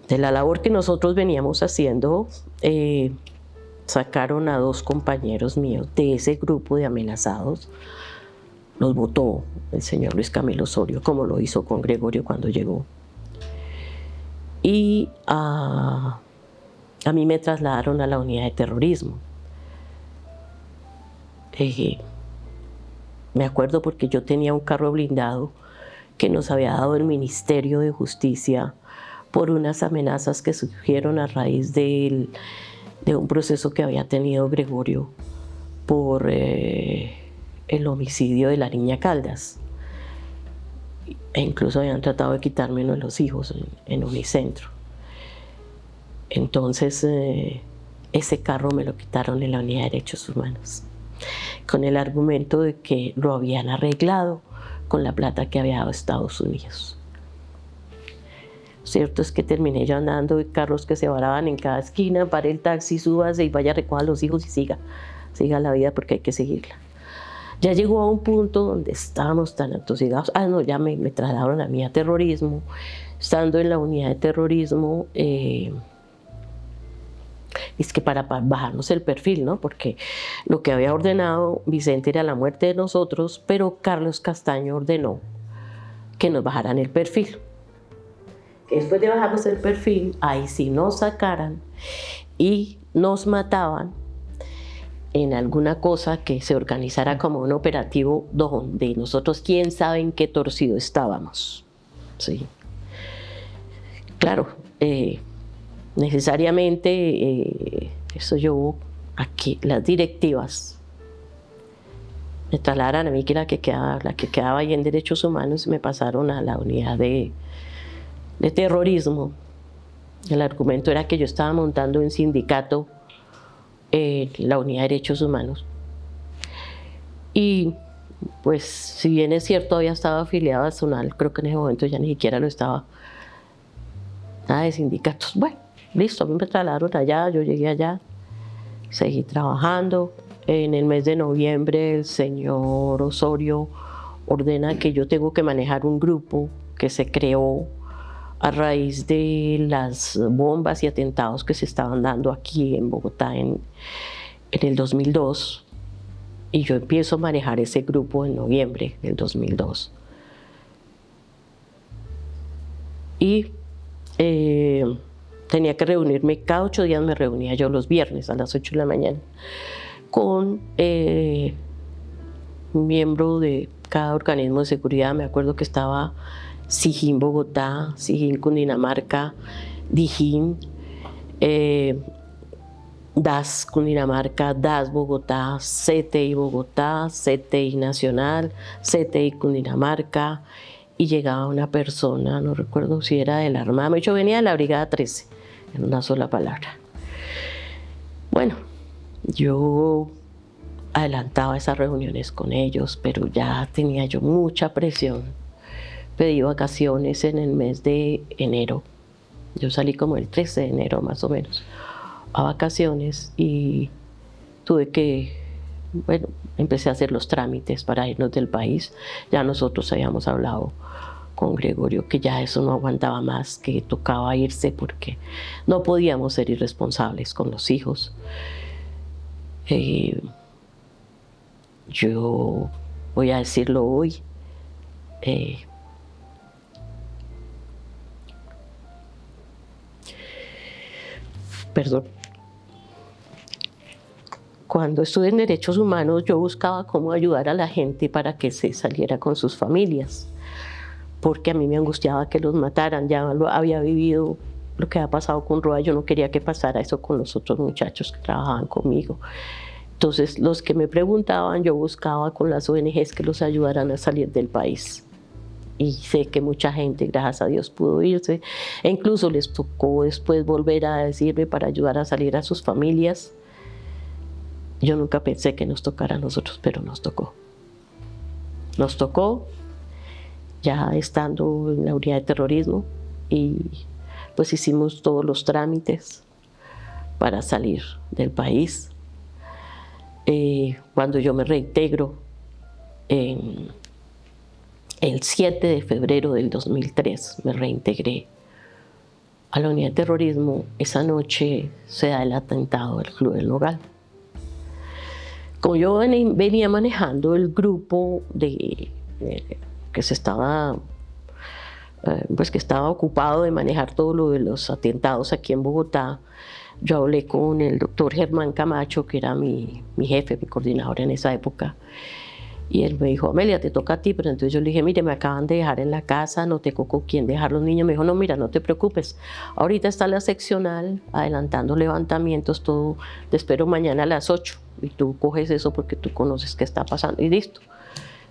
De la labor que nosotros veníamos haciendo, sacaron a 2 compañeros míos de ese grupo de amenazados. Los votó el señor Luis Camilo Osorio, como lo hizo con Gregorio cuando llegó. Y a mí me trasladaron a la unidad de terrorismo. Me acuerdo porque yo tenía un carro blindado que nos había dado el Ministerio de Justicia por unas amenazas que surgieron a raíz de un proceso que había tenido Gregorio por el homicidio de la niña Caldas. E incluso habían tratado de quitarme uno de los hijos en Unicentro. Entonces, ese carro me lo quitaron en la Unidad de Derechos Humanos, con el argumento de que lo habían arreglado con la plata que había dado Estados Unidos. Cierto es que terminé yo andando de carros que se varaban en cada esquina, paré el taxi, súbase y vaya a recoger a los hijos y siga la vida porque hay que seguirla. Ya llegó a un punto donde estábamos tan atosigados. No, ya me trasladaron a mí a terrorismo. Estando en la unidad de terrorismo, es que para bajarnos el perfil, ¿no? Porque lo que había ordenado Vicente era la muerte de nosotros, pero Carlos Castaño ordenó que nos bajaran el perfil. Después de bajarnos el perfil, ahí sí nos sacaran y nos mataban en alguna cosa que se organizara como un operativo donde nosotros quién sabe en qué torcido estábamos. Sí. Claro, necesariamente eso yo aquí las directivas me trasladaron a mí, que la que quedaba ahí en derechos humanos, me pasaron a la unidad de terrorismo. El argumento era que yo estaba montando un sindicato en la unidad de derechos humanos y pues si bien es cierto había estado afiliado a SUNAL, creo que en ese momento ya ni siquiera lo estaba, nada de sindicatos. Bueno, listo, a mí me trasladaron allá, yo llegué allá, seguí trabajando. En el mes de noviembre el señor Osorio ordena que yo tengo que manejar un grupo que se creó a raíz de las bombas y atentados que se estaban dando aquí en Bogotá en el 2002, y yo empiezo a manejar ese grupo en noviembre del 2002. Y tenía que reunirme, cada 8 días me reunía yo los viernes a las 8 de la mañana con un miembro de cada organismo de seguridad. Me acuerdo que estaba SIGIN Bogotá, SIGIN Cundinamarca, DIJÍN, DAS Cundinamarca, DAS Bogotá, CTI Bogotá, CTI Nacional, CTI Cundinamarca, y llegaba una persona, no recuerdo si era de la Armada, yo venía de la Brigada 13, en una sola palabra. Bueno, yo adelantaba esas reuniones con ellos, pero ya tenía yo mucha presión. Pedí vacaciones en el mes de enero. Yo salí como el 13 de enero más o menos a vacaciones y tuve que, bueno, empecé a hacer los trámites para irnos del país. Ya nosotros habíamos hablado con Gregorio que ya eso no aguantaba más, que tocaba irse porque no podíamos ser irresponsables con los hijos. Yo voy a decirlo hoy, perdón, cuando estuve en derechos humanos yo buscaba cómo ayudar a la gente para que se saliera con sus familias, porque a mí me angustiaba que los mataran. Ya lo había vivido lo que ha pasado con Roa, yo no quería que pasara eso con los otros muchachos que trabajaban conmigo. Entonces los que me preguntaban, yo buscaba con las ONGs que los ayudaran a salir del país. Y sé que mucha gente, gracias a Dios, pudo irse, e incluso les tocó después volver a decirme para ayudar a salir a sus familias. Yo nunca pensé que nos tocara a nosotros, pero nos tocó. Nos tocó ya estando en la unidad de terrorismo, y pues hicimos todos los trámites para salir del país. Cuando yo me reintegro el 7 de febrero del 2003, me reintegré a la unidad de terrorismo. Esa noche se da el atentado del Club del Nogal. Como yo venía manejando el grupo que se estaba, pues que estaba ocupado de manejar todo lo de los atentados aquí en Bogotá, yo hablé con el doctor Germán Camacho, que era mi jefe, mi coordinador en esa época, y él me dijo: Amelia, te toca a ti. Pero entonces yo le dije: mire, me acaban de dejar en la casa, no tengo con quién dejar los niños. Me dijo: no, mira, no te preocupes, ahorita está la seccional adelantando levantamientos, todo, te espero mañana a las 8 y tú coges eso porque tú conoces qué está pasando, y listo.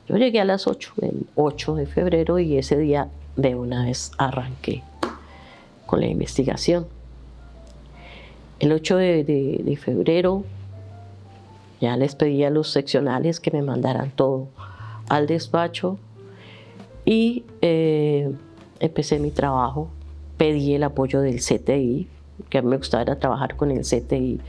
Yo llegué a las 8, el 8 de febrero, y ese día de una vez arranqué con la investigación. El 8 de febrero ya les pedí a los seccionales que me mandaran todo al despacho, y empecé mi trabajo. Pedí el apoyo del CTI, que a mí me gustaba trabajar con el CTI.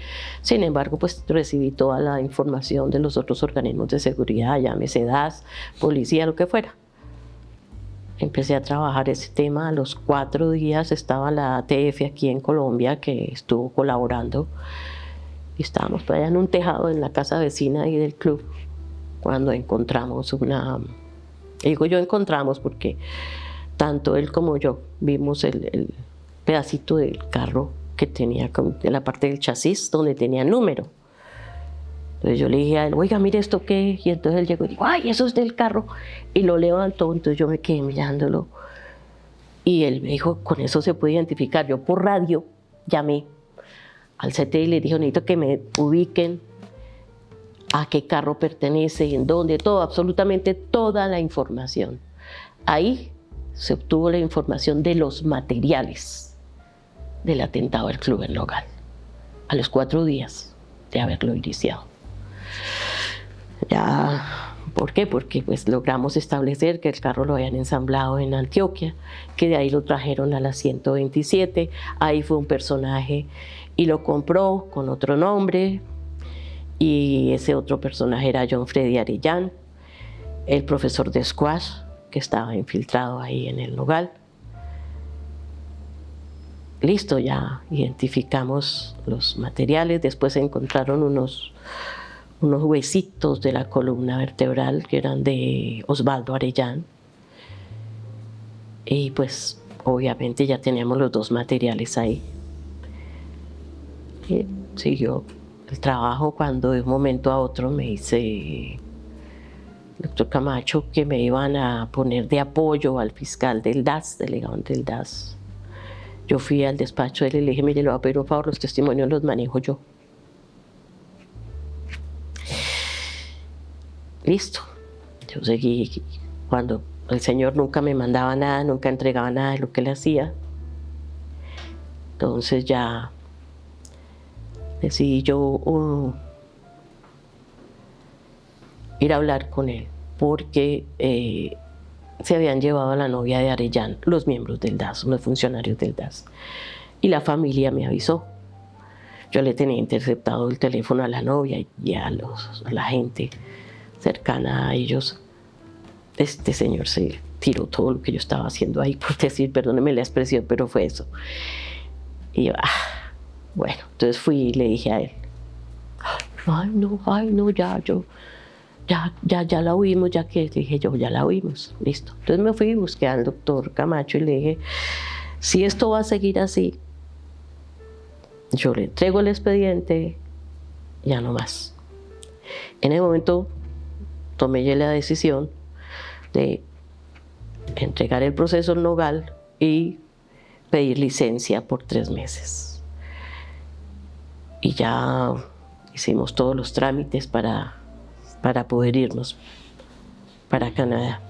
Sin embargo, pues recibí toda la información de los otros organismos de seguridad, llámese DAS, policía, lo que fuera. empecé a trabajar ese tema. A los 4 días estaba la ATF aquí en Colombia, que estuvo colaborando. Y estábamos allá en un tejado en la casa vecina y del club, cuando encontramos digo yo encontramos porque tanto él como yo vimos el pedacito del carro que tenía en la parte del chasis donde tenía número. Entonces yo le dije a él, oiga, mire esto qué, y entonces él llegó y dijo, ay, eso es del carro, y lo levantó. Entonces yo me quedé mirándolo y él me dijo, con eso se puede identificar. Yo por radio llamé al CT y le dije, necesito que me ubiquen a qué carro pertenece, en dónde, todo, absolutamente toda la información. Ahí se obtuvo la información de los materiales del atentado al club en Nogal, a los 4 días de haberlo iniciado. Ya, ¿por qué? Porque pues logramos establecer que el carro lo habían ensamblado en Antioquia, que de ahí lo trajeron a la 127, ahí fue un personaje y lo compró con otro nombre, y ese otro personaje era John Freddy Arellán, el profesor de squash que estaba infiltrado ahí en el Nogal. Listo, ya identificamos los materiales. Después se encontraron unos huesitos de la columna vertebral que eran de Osvaldo Arellán. Y pues obviamente ya teníamos los 2 materiales ahí. Y siguió el trabajo cuando de un momento a otro me dice el doctor Camacho que me iban a poner de apoyo al fiscal del DAS, delegado del DAS. Yo fui al despacho de él y le dije, mire, le voy a pedir un favor, los testimonios los manejo yo. Listo. Yo seguí. Cuando el señor nunca me mandaba nada, nunca entregaba nada de lo que él hacía, entonces ya decidí yo ir a hablar con él, porque se habían llevado a la novia de Arellán, los miembros del DAS, los funcionarios del DAS. Y la familia me avisó. Yo le tenía interceptado el teléfono a la novia y a la gente cercana a ellos. Este señor se tiró todo lo que yo estaba haciendo ahí, por decir, perdóneme la expresión, pero fue eso. Y yo, bueno, entonces fui y le dije a él, ay no, ya la oímos, ya que le dije yo, ya la oímos, listo. Entonces me fui y busqué al doctor Camacho y le dije, si esto va a seguir así, yo le entrego el expediente, ya no más. En ese momento tomé ya la decisión de entregar el proceso al Nogal y pedir licencia por 3 meses. Y ya hicimos todos los trámites para poder irnos para Canadá.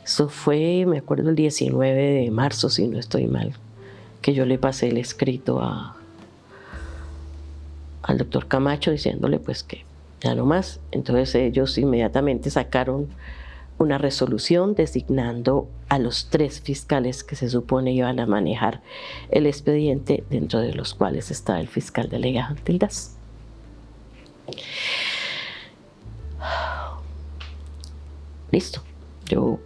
Eso fue, me acuerdo, el 19 de marzo, si no estoy mal, que yo le pasé el escrito al doctor Camacho diciéndole pues que ya no más. Entonces ellos inmediatamente sacaron una resolución designando a los 3 fiscales que se supone iban a manejar el expediente, dentro de los cuales está el fiscal delegado del DAS. Listo, yo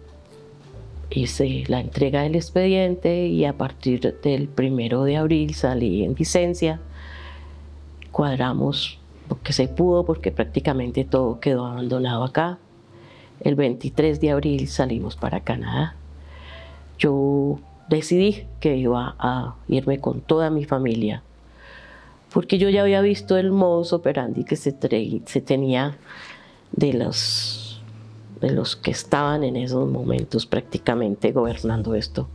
hice la entrega del expediente y a partir del 1 de abril salí en licencia. Cuadramos lo que se pudo porque prácticamente todo quedó abandonado acá. El 23 de abril salimos para Canadá. Yo decidí que iba a irme con toda mi familia, porque yo ya había visto el modus operandi que se tenía de los que estaban en esos momentos prácticamente gobernando esto,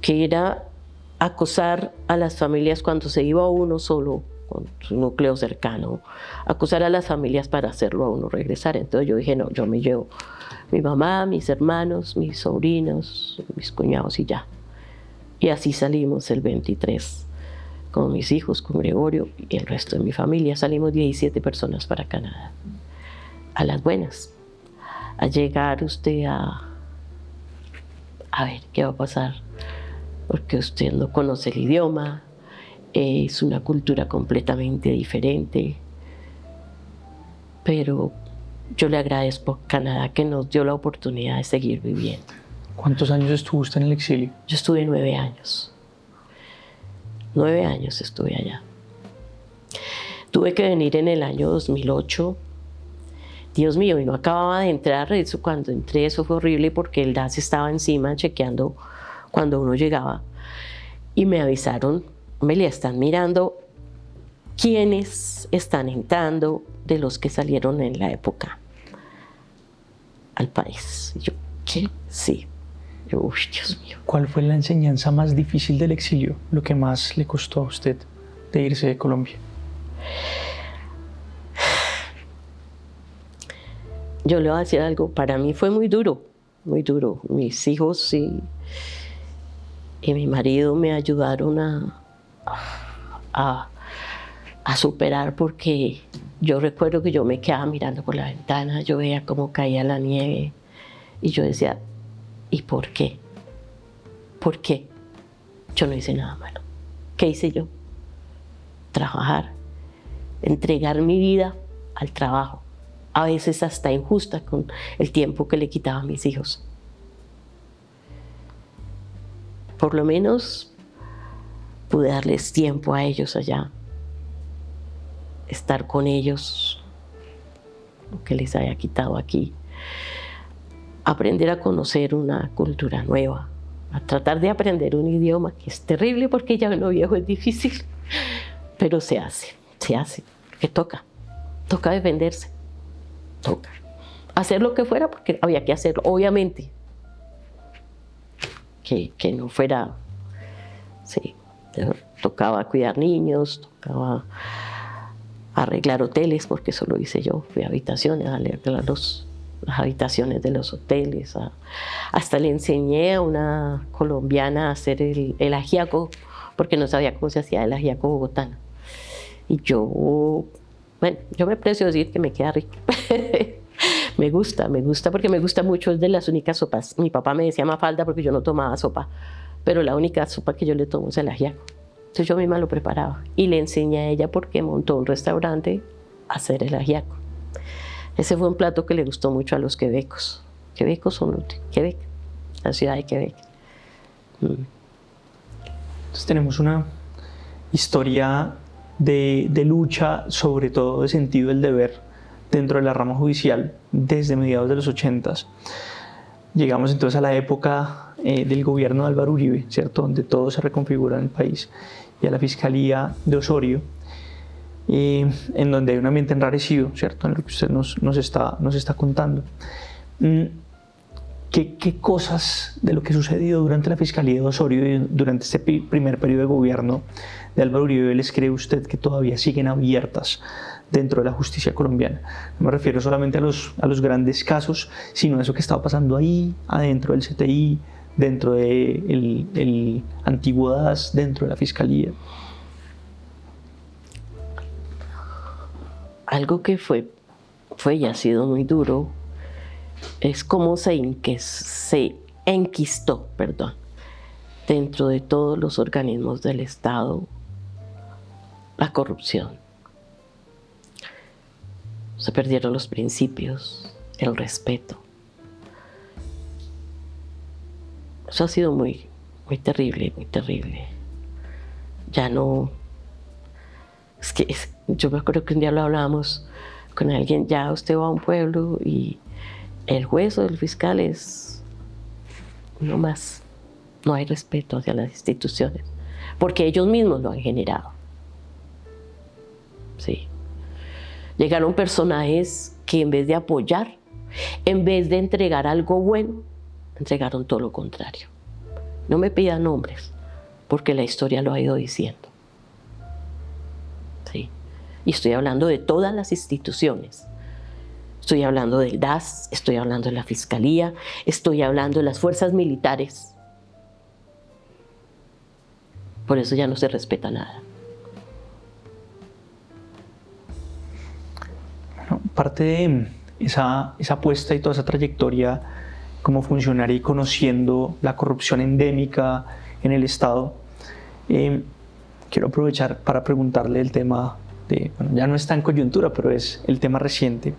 que era acosar a las familias cuando se iba uno solo con su núcleo cercano, acusar a las familias para hacerlo a uno regresar. Entonces yo dije, no, yo me llevo mi mamá, mis hermanos, mis sobrinos, mis cuñados y ya. Y así salimos el 23, con mis hijos, con Gregorio y el resto de mi familia. Salimos 17 personas para Canadá, a las buenas. A llegar usted a ver qué va a pasar, porque usted no conoce el idioma, es una cultura completamente diferente, pero yo le agradezco a Canadá que nos dio la oportunidad de seguir viviendo. ¿Cuántos años estuvo usted en el exilio? Yo estuve 9 años. 9 años estuve allá. Tuve que venir en el año 2008. Dios mío, y no acababa de entrar. Eso, cuando entré, eso fue horrible porque el DAS estaba encima chequeando cuando uno llegaba. Y me avisaron, Amelia, están mirando quiénes están entrando de los que salieron en la época al país. Y yo, ¿qué? Sí. Yo, uy, Dios mío. ¿Cuál fue la enseñanza más difícil del exilio? Lo que más le costó a usted de irse de Colombia. Yo le voy a decir algo, para mí fue muy duro, muy duro. Mis hijos y mi marido me ayudaron a superar, porque yo recuerdo que yo me quedaba mirando por la ventana, yo veía cómo caía la nieve y yo decía, ¿y por qué? ¿Por qué? Yo no hice nada malo. ¿Qué hice yo? Trabajar, entregar mi vida al trabajo, a veces hasta injusta con el tiempo que le quitaba a mis hijos. Por lo menos pude darles tiempo a ellos allá, estar con ellos, lo que les haya quitado aquí, aprender a conocer una cultura nueva, a tratar de aprender un idioma que es terrible porque ya lo viejo es difícil, pero se hace, que toca defenderse, toca hacer lo que fuera porque había que hacerlo, obviamente, que no fuera, sí, tocaba cuidar niños, tocaba arreglar hoteles, porque eso lo hice yo, fui a habitaciones, a arreglar las habitaciones de los hoteles, hasta le enseñé a una colombiana a hacer el ajiaco, porque no sabía cómo se hacía el ajiaco bogotano. Y yo, bueno, yo me aprecio decir que me queda rico. Me gusta porque me gusta mucho, es de las únicas sopas. Mi papá me decía Mafalda porque yo no tomaba sopa, pero la única sopa que yo le tomo es el ajiaco. Entonces yo misma lo preparaba y le enseñé a ella porque montó un restaurante a hacer el ajiaco. Ese fue un plato que le gustó mucho a los quebecos. Quebecos son Quebec, la ciudad de Quebec. Entonces tenemos una historia de lucha, sobre todo de sentido del deber, dentro de la rama judicial desde mediados de los 80s. Llegamos entonces a la época del gobierno de Álvaro Uribe, ¿cierto? Donde todo se reconfigura en el país, y a la Fiscalía de Osorio, en donde hay un ambiente enrarecido, ¿cierto? En lo que usted nos está contando. ¿Qué cosas de lo que sucedió durante la Fiscalía de Osorio y durante este primer periodo de gobierno de Álvaro Uribe les cree usted que todavía siguen abiertas dentro de la justicia colombiana? No me refiero solamente a los grandes casos, sino a eso que estaba pasando ahí, adentro del CTI, dentro del antiguo DAS, dentro de la Fiscalía. Algo que fue y ha sido muy duro es cómo se enquistó, dentro de todos los organismos del Estado la corrupción. Se perdieron los principios, el respeto. Eso ha sido muy terrible, muy terrible. Ya no... yo me acuerdo que un día lo hablábamos con alguien, ya usted va a un pueblo y el juez o el fiscal es no más. No hay respeto hacia las instituciones, porque ellos mismos lo han generado. Sí. Llegaron personajes que en vez de apoyar, en vez de entregar algo bueno, entregaron todo lo contrario. No me pidan nombres, porque la historia lo ha ido diciendo. Sí. Y estoy hablando de todas las instituciones. Estoy hablando del DAS, estoy hablando de la Fiscalía, estoy hablando de las fuerzas militares. Por eso ya no se respeta nada. Bueno, parte de esa apuesta y toda esa trayectoria como funcionaria y conociendo la corrupción endémica en el Estado, quiero aprovechar para preguntarle el tema bueno, ya no está en coyuntura, pero es el tema reciente,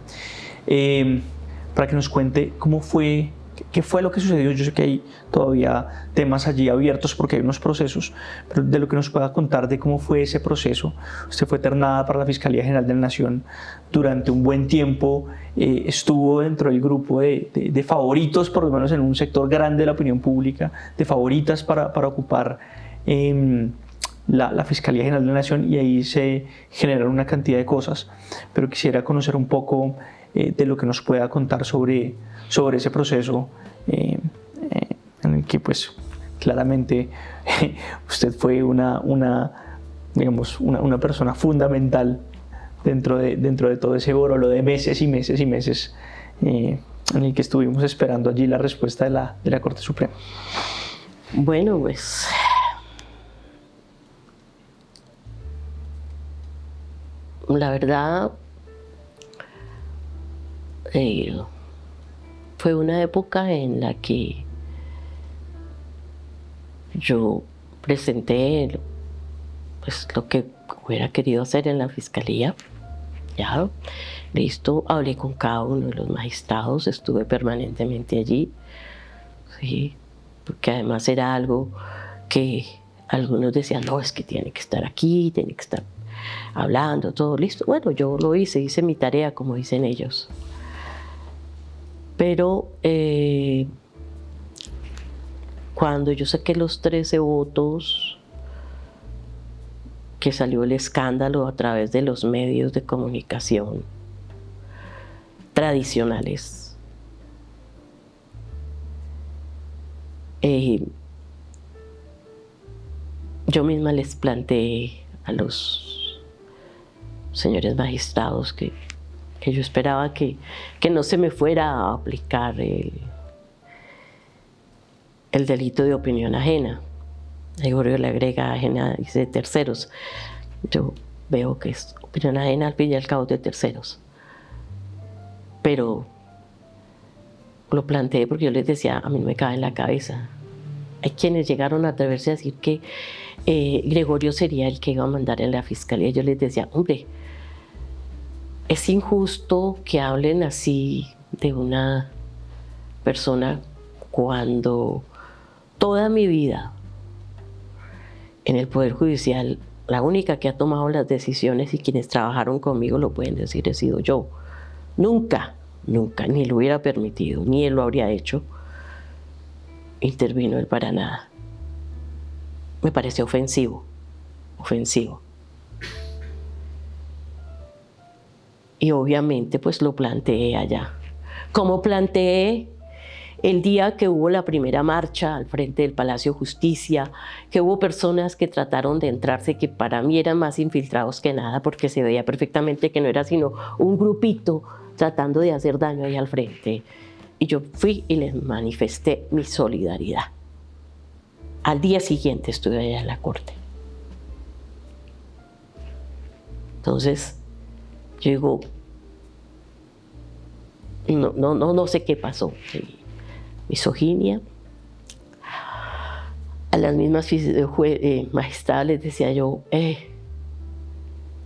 para que nos cuente cómo fue ¿Qué fue lo que sucedió? Yo sé que hay todavía temas allí abiertos porque hay unos procesos, pero de lo que nos pueda contar de cómo fue ese proceso. Usted fue ternada para la Fiscalía General de la Nación durante un buen tiempo, estuvo dentro del grupo de favoritos, por lo menos en un sector grande de la opinión pública, de favoritas para ocupar la Fiscalía General de la Nación, y ahí se generaron una cantidad de cosas, pero quisiera conocer un poco de lo que nos pueda contar sobre ese proceso en el que pues claramente usted fue digamos, una persona fundamental dentro de todo ese borolo de meses y meses y meses en el que estuvimos esperando allí la respuesta de la Corte Suprema. Bueno, pues la verdad fue una época en la que yo presenté pues, lo que hubiera querido hacer en la fiscalía. Ya, listo, hablé con cada uno de los magistrados, estuve permanentemente allí, sí, porque además era algo que algunos decían, no, es que tiene que estar aquí, tiene que estar hablando, todo listo. Bueno, yo lo hice mi tarea, como dicen ellos. Pero cuando yo saqué los 13 votos, que salió el escándalo a través de los medios de comunicación tradicionales, yo misma les planteé a los señores magistrados que yo esperaba que no se me fuera a aplicar el delito de opinión ajena. Gregorio le agrega ajena, dice de terceros. Yo veo que es opinión ajena al fin y al cabo de terceros. Pero lo planteé porque yo les decía, a mí no me cabe en la cabeza. Hay quienes llegaron a atreverse a decir que Gregorio sería el que iba a mandar en la fiscalía. Yo les decía, hombre, es injusto que hablen así de una persona cuando toda mi vida en el Poder Judicial, la única que ha tomado las decisiones y quienes trabajaron conmigo lo pueden decir, he sido yo. Nunca, ni lo hubiera permitido, ni él lo habría hecho, intervino él para nada. Me pareció ofensivo. Y obviamente pues lo planteé allá. Como planteé el día que hubo la primera marcha al frente del Palacio de Justicia, que hubo personas que trataron de entrarse, que para mí eran más infiltrados que nada, porque se veía perfectamente que no era sino un grupito tratando de hacer daño ahí al frente. Y yo fui y les manifesté mi solidaridad. Al día siguiente estuve allá en la corte. Entonces, yo digo, no sé qué pasó. Misoginia. A las mismas magistradas les decía yo,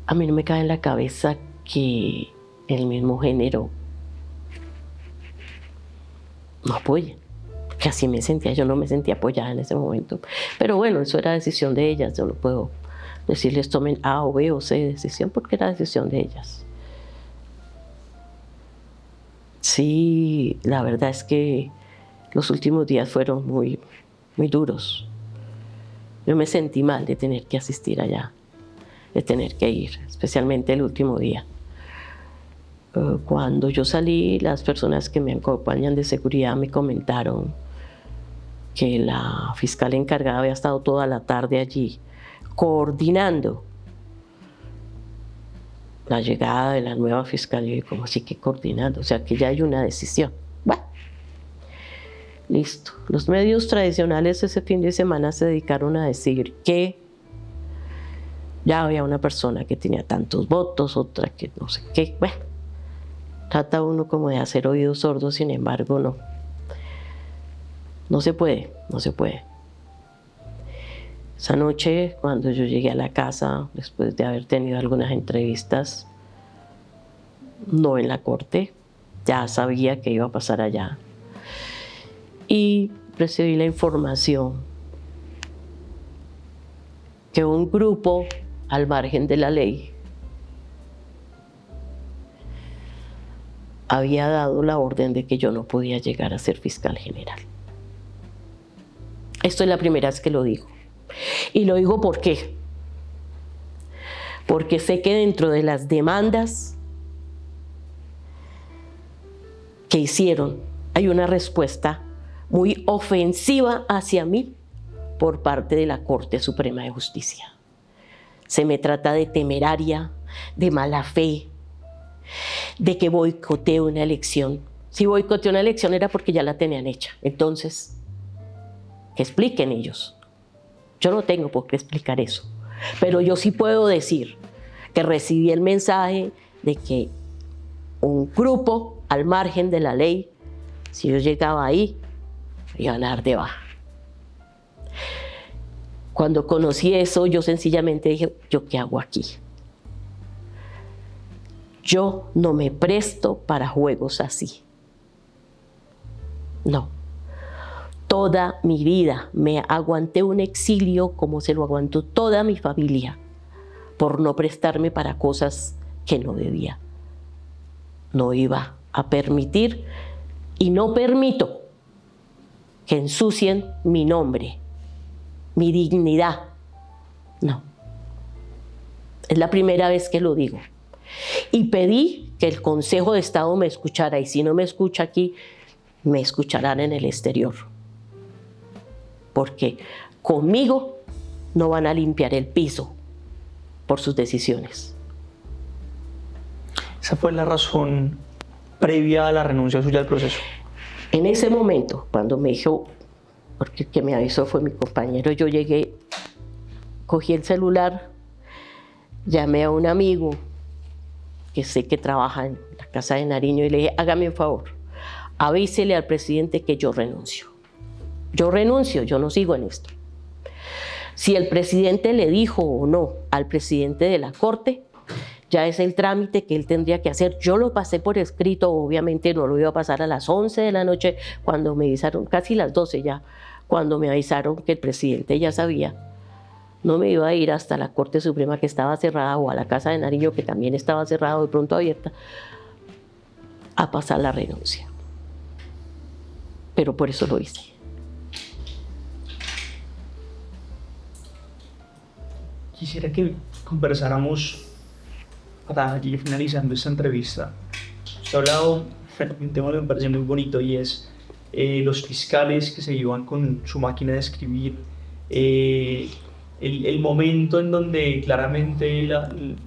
a mí no me cabe en la cabeza que el mismo género no apoye, que así me sentía, yo no me sentía apoyada en ese momento. Pero bueno, eso era decisión de ellas, yo no puedo decirles tomen A o B o C decisión porque era decisión de ellas. Sí, la verdad es que los últimos días fueron muy duros. Yo me sentí mal de tener que asistir allá, de tener que ir, especialmente el último día. Cuando yo salí, las personas que me acompañan de seguridad me comentaron que la fiscal encargada había estado toda la tarde allí, coordinando la llegada de la nueva fiscal. Y como así que coordinando, o sea que ya hay una decisión. Bueno, listo. Los medios tradicionales ese fin de semana se dedicaron a decir que ya había una persona que tenía tantos votos, otra que no sé qué. Bueno, trata uno como de hacer oídos sordos, sin embargo no se puede. Esa noche, cuando yo llegué a la casa, después de haber tenido algunas entrevistas, no en la corte, ya sabía que iba a pasar allá. y recibí la información que un grupo al margen de la ley había dado la orden de que yo no podía llegar a ser fiscal general. Esto es la primera vez que lo digo. Y lo digo ¿por qué? Porque sé que dentro de las demandas que hicieron hay una respuesta muy ofensiva hacia mí por parte de la Corte Suprema de Justicia. Se me trata de temeraria, de mala fe, de que boicoteo una elección. Si boicoteé una elección era porque ya la tenían hecha. Entonces, que expliquen ellos. Yo no tengo por qué explicar eso. Pero yo sí puedo decir que recibí el mensaje de que un grupo al margen de la ley, si yo llegaba ahí, iban a dar de baja. Cuando conocí eso, yo sencillamente dije, ¿yo qué hago aquí? Yo no me presto para juegos así. No. Toda mi vida me aguanté un exilio como se lo aguantó toda mi familia por no prestarme para cosas que no debía. No iba a permitir y no permito que ensucien mi nombre, mi dignidad. No. Es la primera vez que lo digo. Y pedí que el Consejo de Estado me escuchara, y si no me escucha aquí, me escucharán en el exterior. Porque conmigo no van a limpiar el piso por sus decisiones. ¿Esa fue la razón previa a la renuncia suya al proceso? En ese momento, cuando me dijo, porque el que me avisó fue mi compañero, yo llegué, cogí el celular, llamé a un amigo que sé que trabaja en la Casa de Nariño y le dije, hágame un favor, avísele al presidente que yo renuncio. Yo renuncio, yo no sigo en esto. Si el presidente le dijo o no al presidente de la Corte, ya es el trámite que él tendría que hacer. Yo lo pasé por escrito, obviamente no lo iba a pasar a las 11 de la noche cuando me avisaron, casi las 12 ya, cuando me avisaron que el presidente ya sabía. No me iba a ir hasta la Corte Suprema que estaba cerrada o a la Casa de Nariño que también estaba cerrada, de pronto abierta, a pasar la renuncia. Pero por eso lo hice. Quisiera que conversáramos para ir finalizando esta entrevista. Usted ha hablado de un tema que me parece muy bonito y es los fiscales que se iban con su máquina de escribir, el momento en donde claramente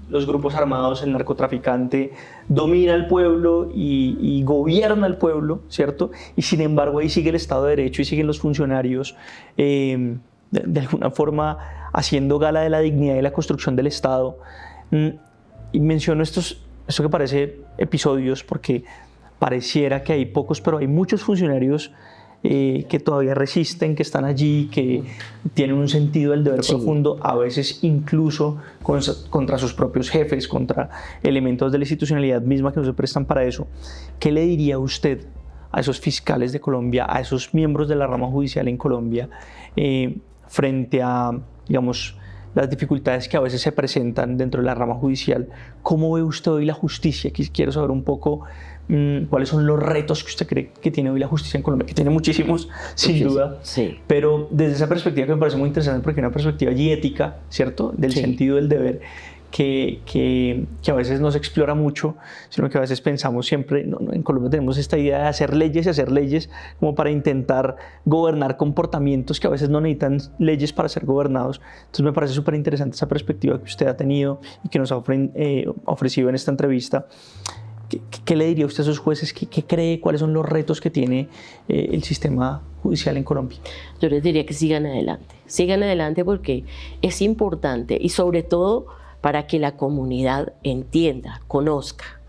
los grupos armados, el narcotraficante, domina al pueblo y gobierna al pueblo, ¿cierto? Y sin embargo ahí sigue el Estado de Derecho y siguen los funcionarios de alguna forma haciendo gala de la dignidad y la construcción del Estado. Y menciono esto que parece episodios porque pareciera que hay pocos, pero hay muchos funcionarios que todavía resisten, que están allí, que tienen un sentido del deber profundo, a veces incluso contra sus propios jefes, contra elementos de la institucionalidad misma que no se prestan para eso. ¿Qué le diría usted a esos fiscales de Colombia, a esos miembros de la rama judicial en Colombia, frente a, digamos, las dificultades que a veces se presentan dentro de la rama judicial? ¿Cómo ve usted hoy la justicia? Quiero saber un poco cuáles son los retos que usted cree que tiene hoy la justicia en Colombia, que tiene muchísimos, sin duda, sí. Pero desde esa perspectiva que me parece muy interesante, porque es una perspectiva allí ética, ¿cierto? Del sentido del deber, que a veces no se explora mucho, sino que a veces pensamos siempre, en Colombia tenemos esta idea de hacer leyes y hacer leyes como para intentar gobernar comportamientos que a veces no necesitan leyes para ser gobernados. Entonces me parece súper interesante esa perspectiva que usted ha tenido y que nos ha ofrecido en esta entrevista. ¿Qué le diría usted a esos jueces? ¿Qué cree? ¿Cuáles son los retos que tiene el sistema judicial en Colombia? Yo les diría que sigan adelante porque es importante y sobre todo para que la comunidad entienda, conozca,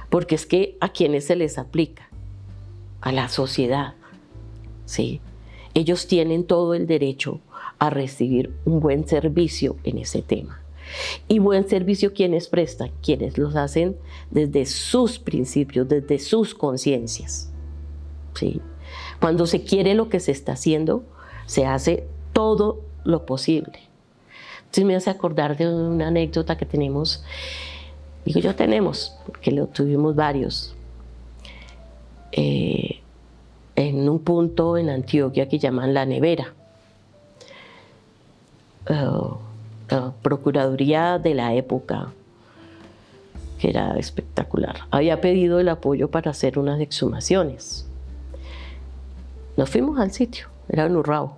porque es que a quienes se les aplica, a la sociedad, ¿sí? Ellos tienen todo el derecho a recibir un buen servicio en ese tema. Y buen servicio quienes prestan, quienes los hacen desde sus principios, desde sus conciencias, ¿sí? Cuando se quiere lo que se está haciendo, se hace todo lo posible. Entonces me hace acordar de una anécdota que tenemos, digo yo tenemos, porque lo tuvimos varios, en un punto en Antioquia que llaman La Nevera. La Procuraduría de la época, que era espectacular, había pedido el apoyo para hacer unas exhumaciones. Nos fuimos al sitio, era en Urrao.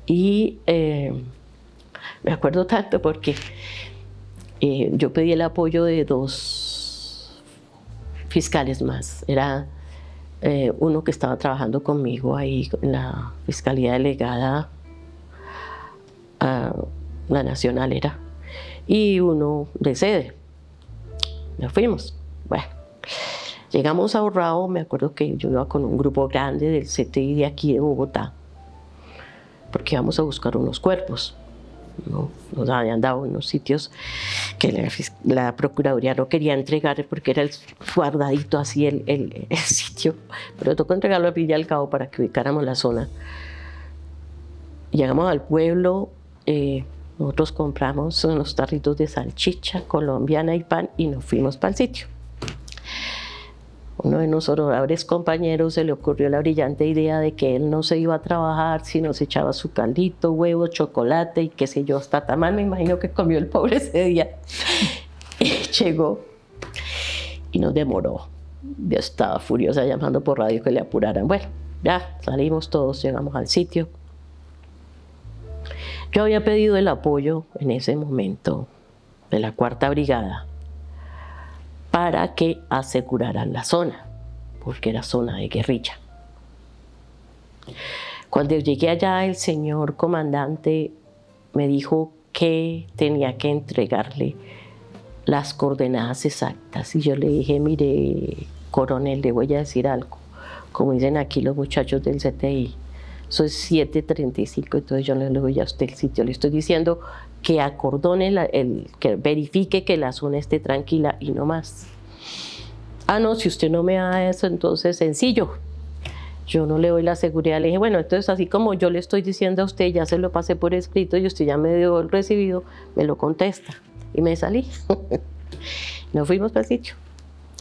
Y me acuerdo tanto porque yo pedí el apoyo de 2 fiscales más. Era uno que estaba trabajando conmigo ahí en la Fiscalía Delegada, la Nacional era, y uno de sede. Nos fuimos. Bueno, llegamos a Urrao. Me acuerdo que yo iba con un grupo grande del CTI de aquí de Bogotá, porque íbamos a buscar unos cuerpos, ¿no? Nos habían dado unos sitios que la Procuraduría no quería entregar porque era el guardadito así el sitio, pero tocó entregarlo al fin y al cabo para que ubicáramos la zona. Llegamos al pueblo, nosotros compramos unos tarritos de salchicha colombiana y pan y nos fuimos para el sitio. Uno de nuestros oradores compañeros se le ocurrió la brillante idea de que él no se iba a trabajar si no se echaba su caldito, huevo, chocolate y qué sé yo, hasta tamal me imagino que comió el pobre ese día. Llegó y nos demoró. Yo estaba furiosa llamando por radio que le apuraran. Bueno, ya salimos todos, llegamos al sitio. Yo había pedido el apoyo en ese momento de la 4ª Brigada para que aseguraran la zona, porque era zona de guerrilla. Cuando llegué allá, el señor comandante me dijo que tenía que entregarle las coordenadas exactas. Y yo le dije, mire, coronel, le voy a decir algo. Como dicen aquí los muchachos del CTI, soy 7:35, entonces yo no le doy a usted el sitio. Le estoy diciendo que acordone, que verifique que la zona esté tranquila y no más. Ah, no, si usted no me da eso, entonces sencillo. Yo no le doy la seguridad. Le dije, bueno, entonces así como yo le estoy diciendo a usted, ya se lo pasé por escrito y usted ya me dio el recibido, me lo contesta. Y me salí. Nos fuimos para el sitio.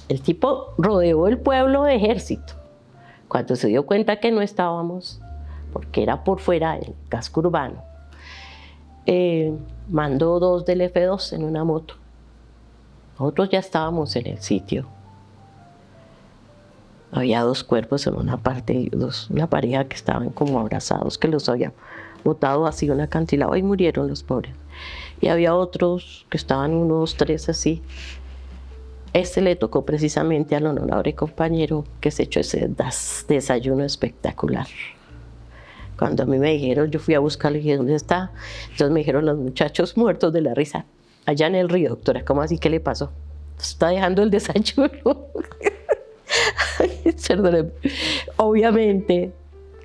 El tipo rodeó el pueblo de ejército. Cuando se dio cuenta que no estábamos, porque era por fuera del casco urbano, mandó 2 del F2 en una moto. Nosotros ya estábamos en el sitio. Había 2 cuerpos en una parte y una pareja que estaban como abrazados, que los había botado así un acantilado y murieron los pobres. Y había otros que estaban 1, 2, 3 así. Este le tocó precisamente al honorable compañero que se echó ese desayuno espectacular. Cuando a mí me dijeron, yo fui a buscarlo y dije, ¿dónde está? Entonces me dijeron los muchachos muertos de la risa, allá en el río. Doctora, ¿cómo así? ¿Qué le pasó? Está dejando el desayuno. Perdóneme. Obviamente,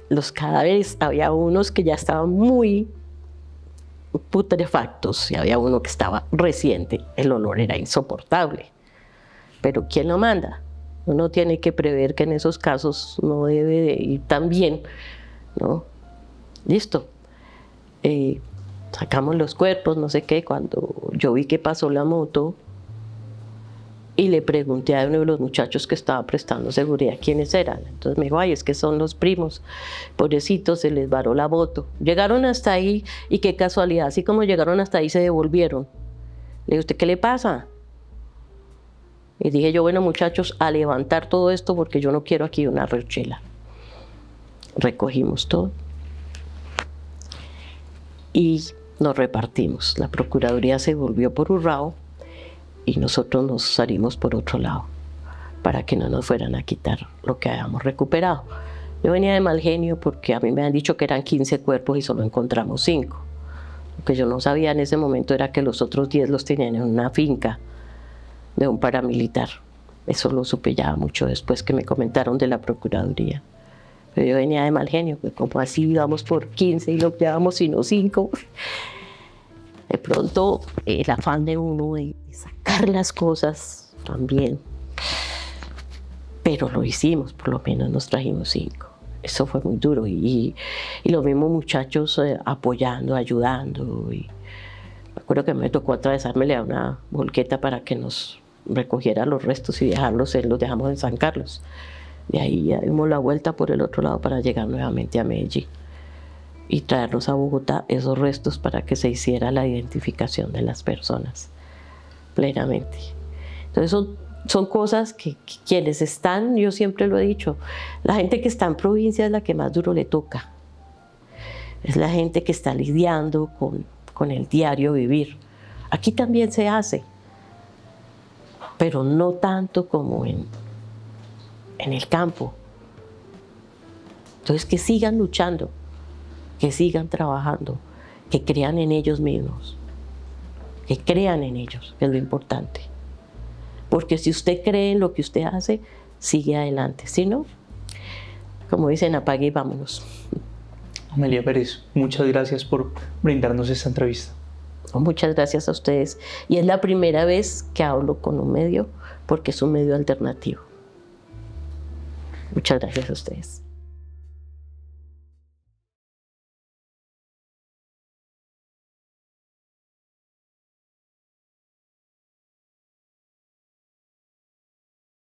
los cadáveres, había unos que ya estaban muy putrefactos y había uno que estaba reciente. El olor era insoportable. Pero ¿quién lo manda? Uno tiene que prever que en esos casos no debe de ir tan bien, ¿no? Listo. Sacamos los cuerpos, no sé qué. Cuando yo vi que pasó la moto y le pregunté a uno de los muchachos que estaba prestando seguridad quiénes eran. Entonces me dijo, ay, es que son los primos. Pobrecitos, se les varó la moto. Llegaron hasta ahí y qué casualidad, así como llegaron hasta ahí se devolvieron. Le dije, ¿usted qué le pasa? Y dije yo, bueno, muchachos, a levantar todo esto porque yo no quiero aquí una rechela. Recogimos todo y nos repartimos. La Procuraduría se volvió por Urrao y nosotros nos salimos por otro lado para que no nos fueran a quitar lo que habíamos recuperado. Yo venía de mal genio porque a mí me han dicho que eran 15 cuerpos y solo encontramos 5. Lo que yo no sabía en ese momento era que los otros 10 los tenían en una finca de un paramilitar. Eso lo supe ya mucho después que me comentaron de la Procuraduría. Pero yo venía de mal genio, que como así íbamos por 15 y no quedábamos sino 5. De pronto el afán de uno de sacar las cosas también. pero lo hicimos, por lo menos nos trajimos 5. Eso fue muy duro y los mismos muchachos apoyando, ayudando. Y me acuerdo que me tocó atravesármele a una volqueta para que nos recogiera los restos y los dejamos en San Carlos. De ahí ya dimos la vuelta por el otro lado para llegar nuevamente a Medellín y traernos a Bogotá esos restos para que se hiciera la identificación de las personas plenamente. Entonces son cosas que quienes están, yo siempre lo he dicho, la gente que está en provincia es la que más duro le toca. Es la gente que está lidiando con el diario vivir. Aquí también se hace, pero no tanto como en el campo. Entonces que sigan luchando, que sigan trabajando, que crean en ellos mismos, que crean en ellos, que es lo importante. Porque si usted cree en lo que usted hace, sigue adelante. Si no, como dicen, apague y vámonos. Amelia Pérez, muchas gracias por brindarnos esta entrevista. Muchas gracias a ustedes. Y es la primera vez que hablo con un medio, porque es un medio alternativo. Muchas gracias a ustedes.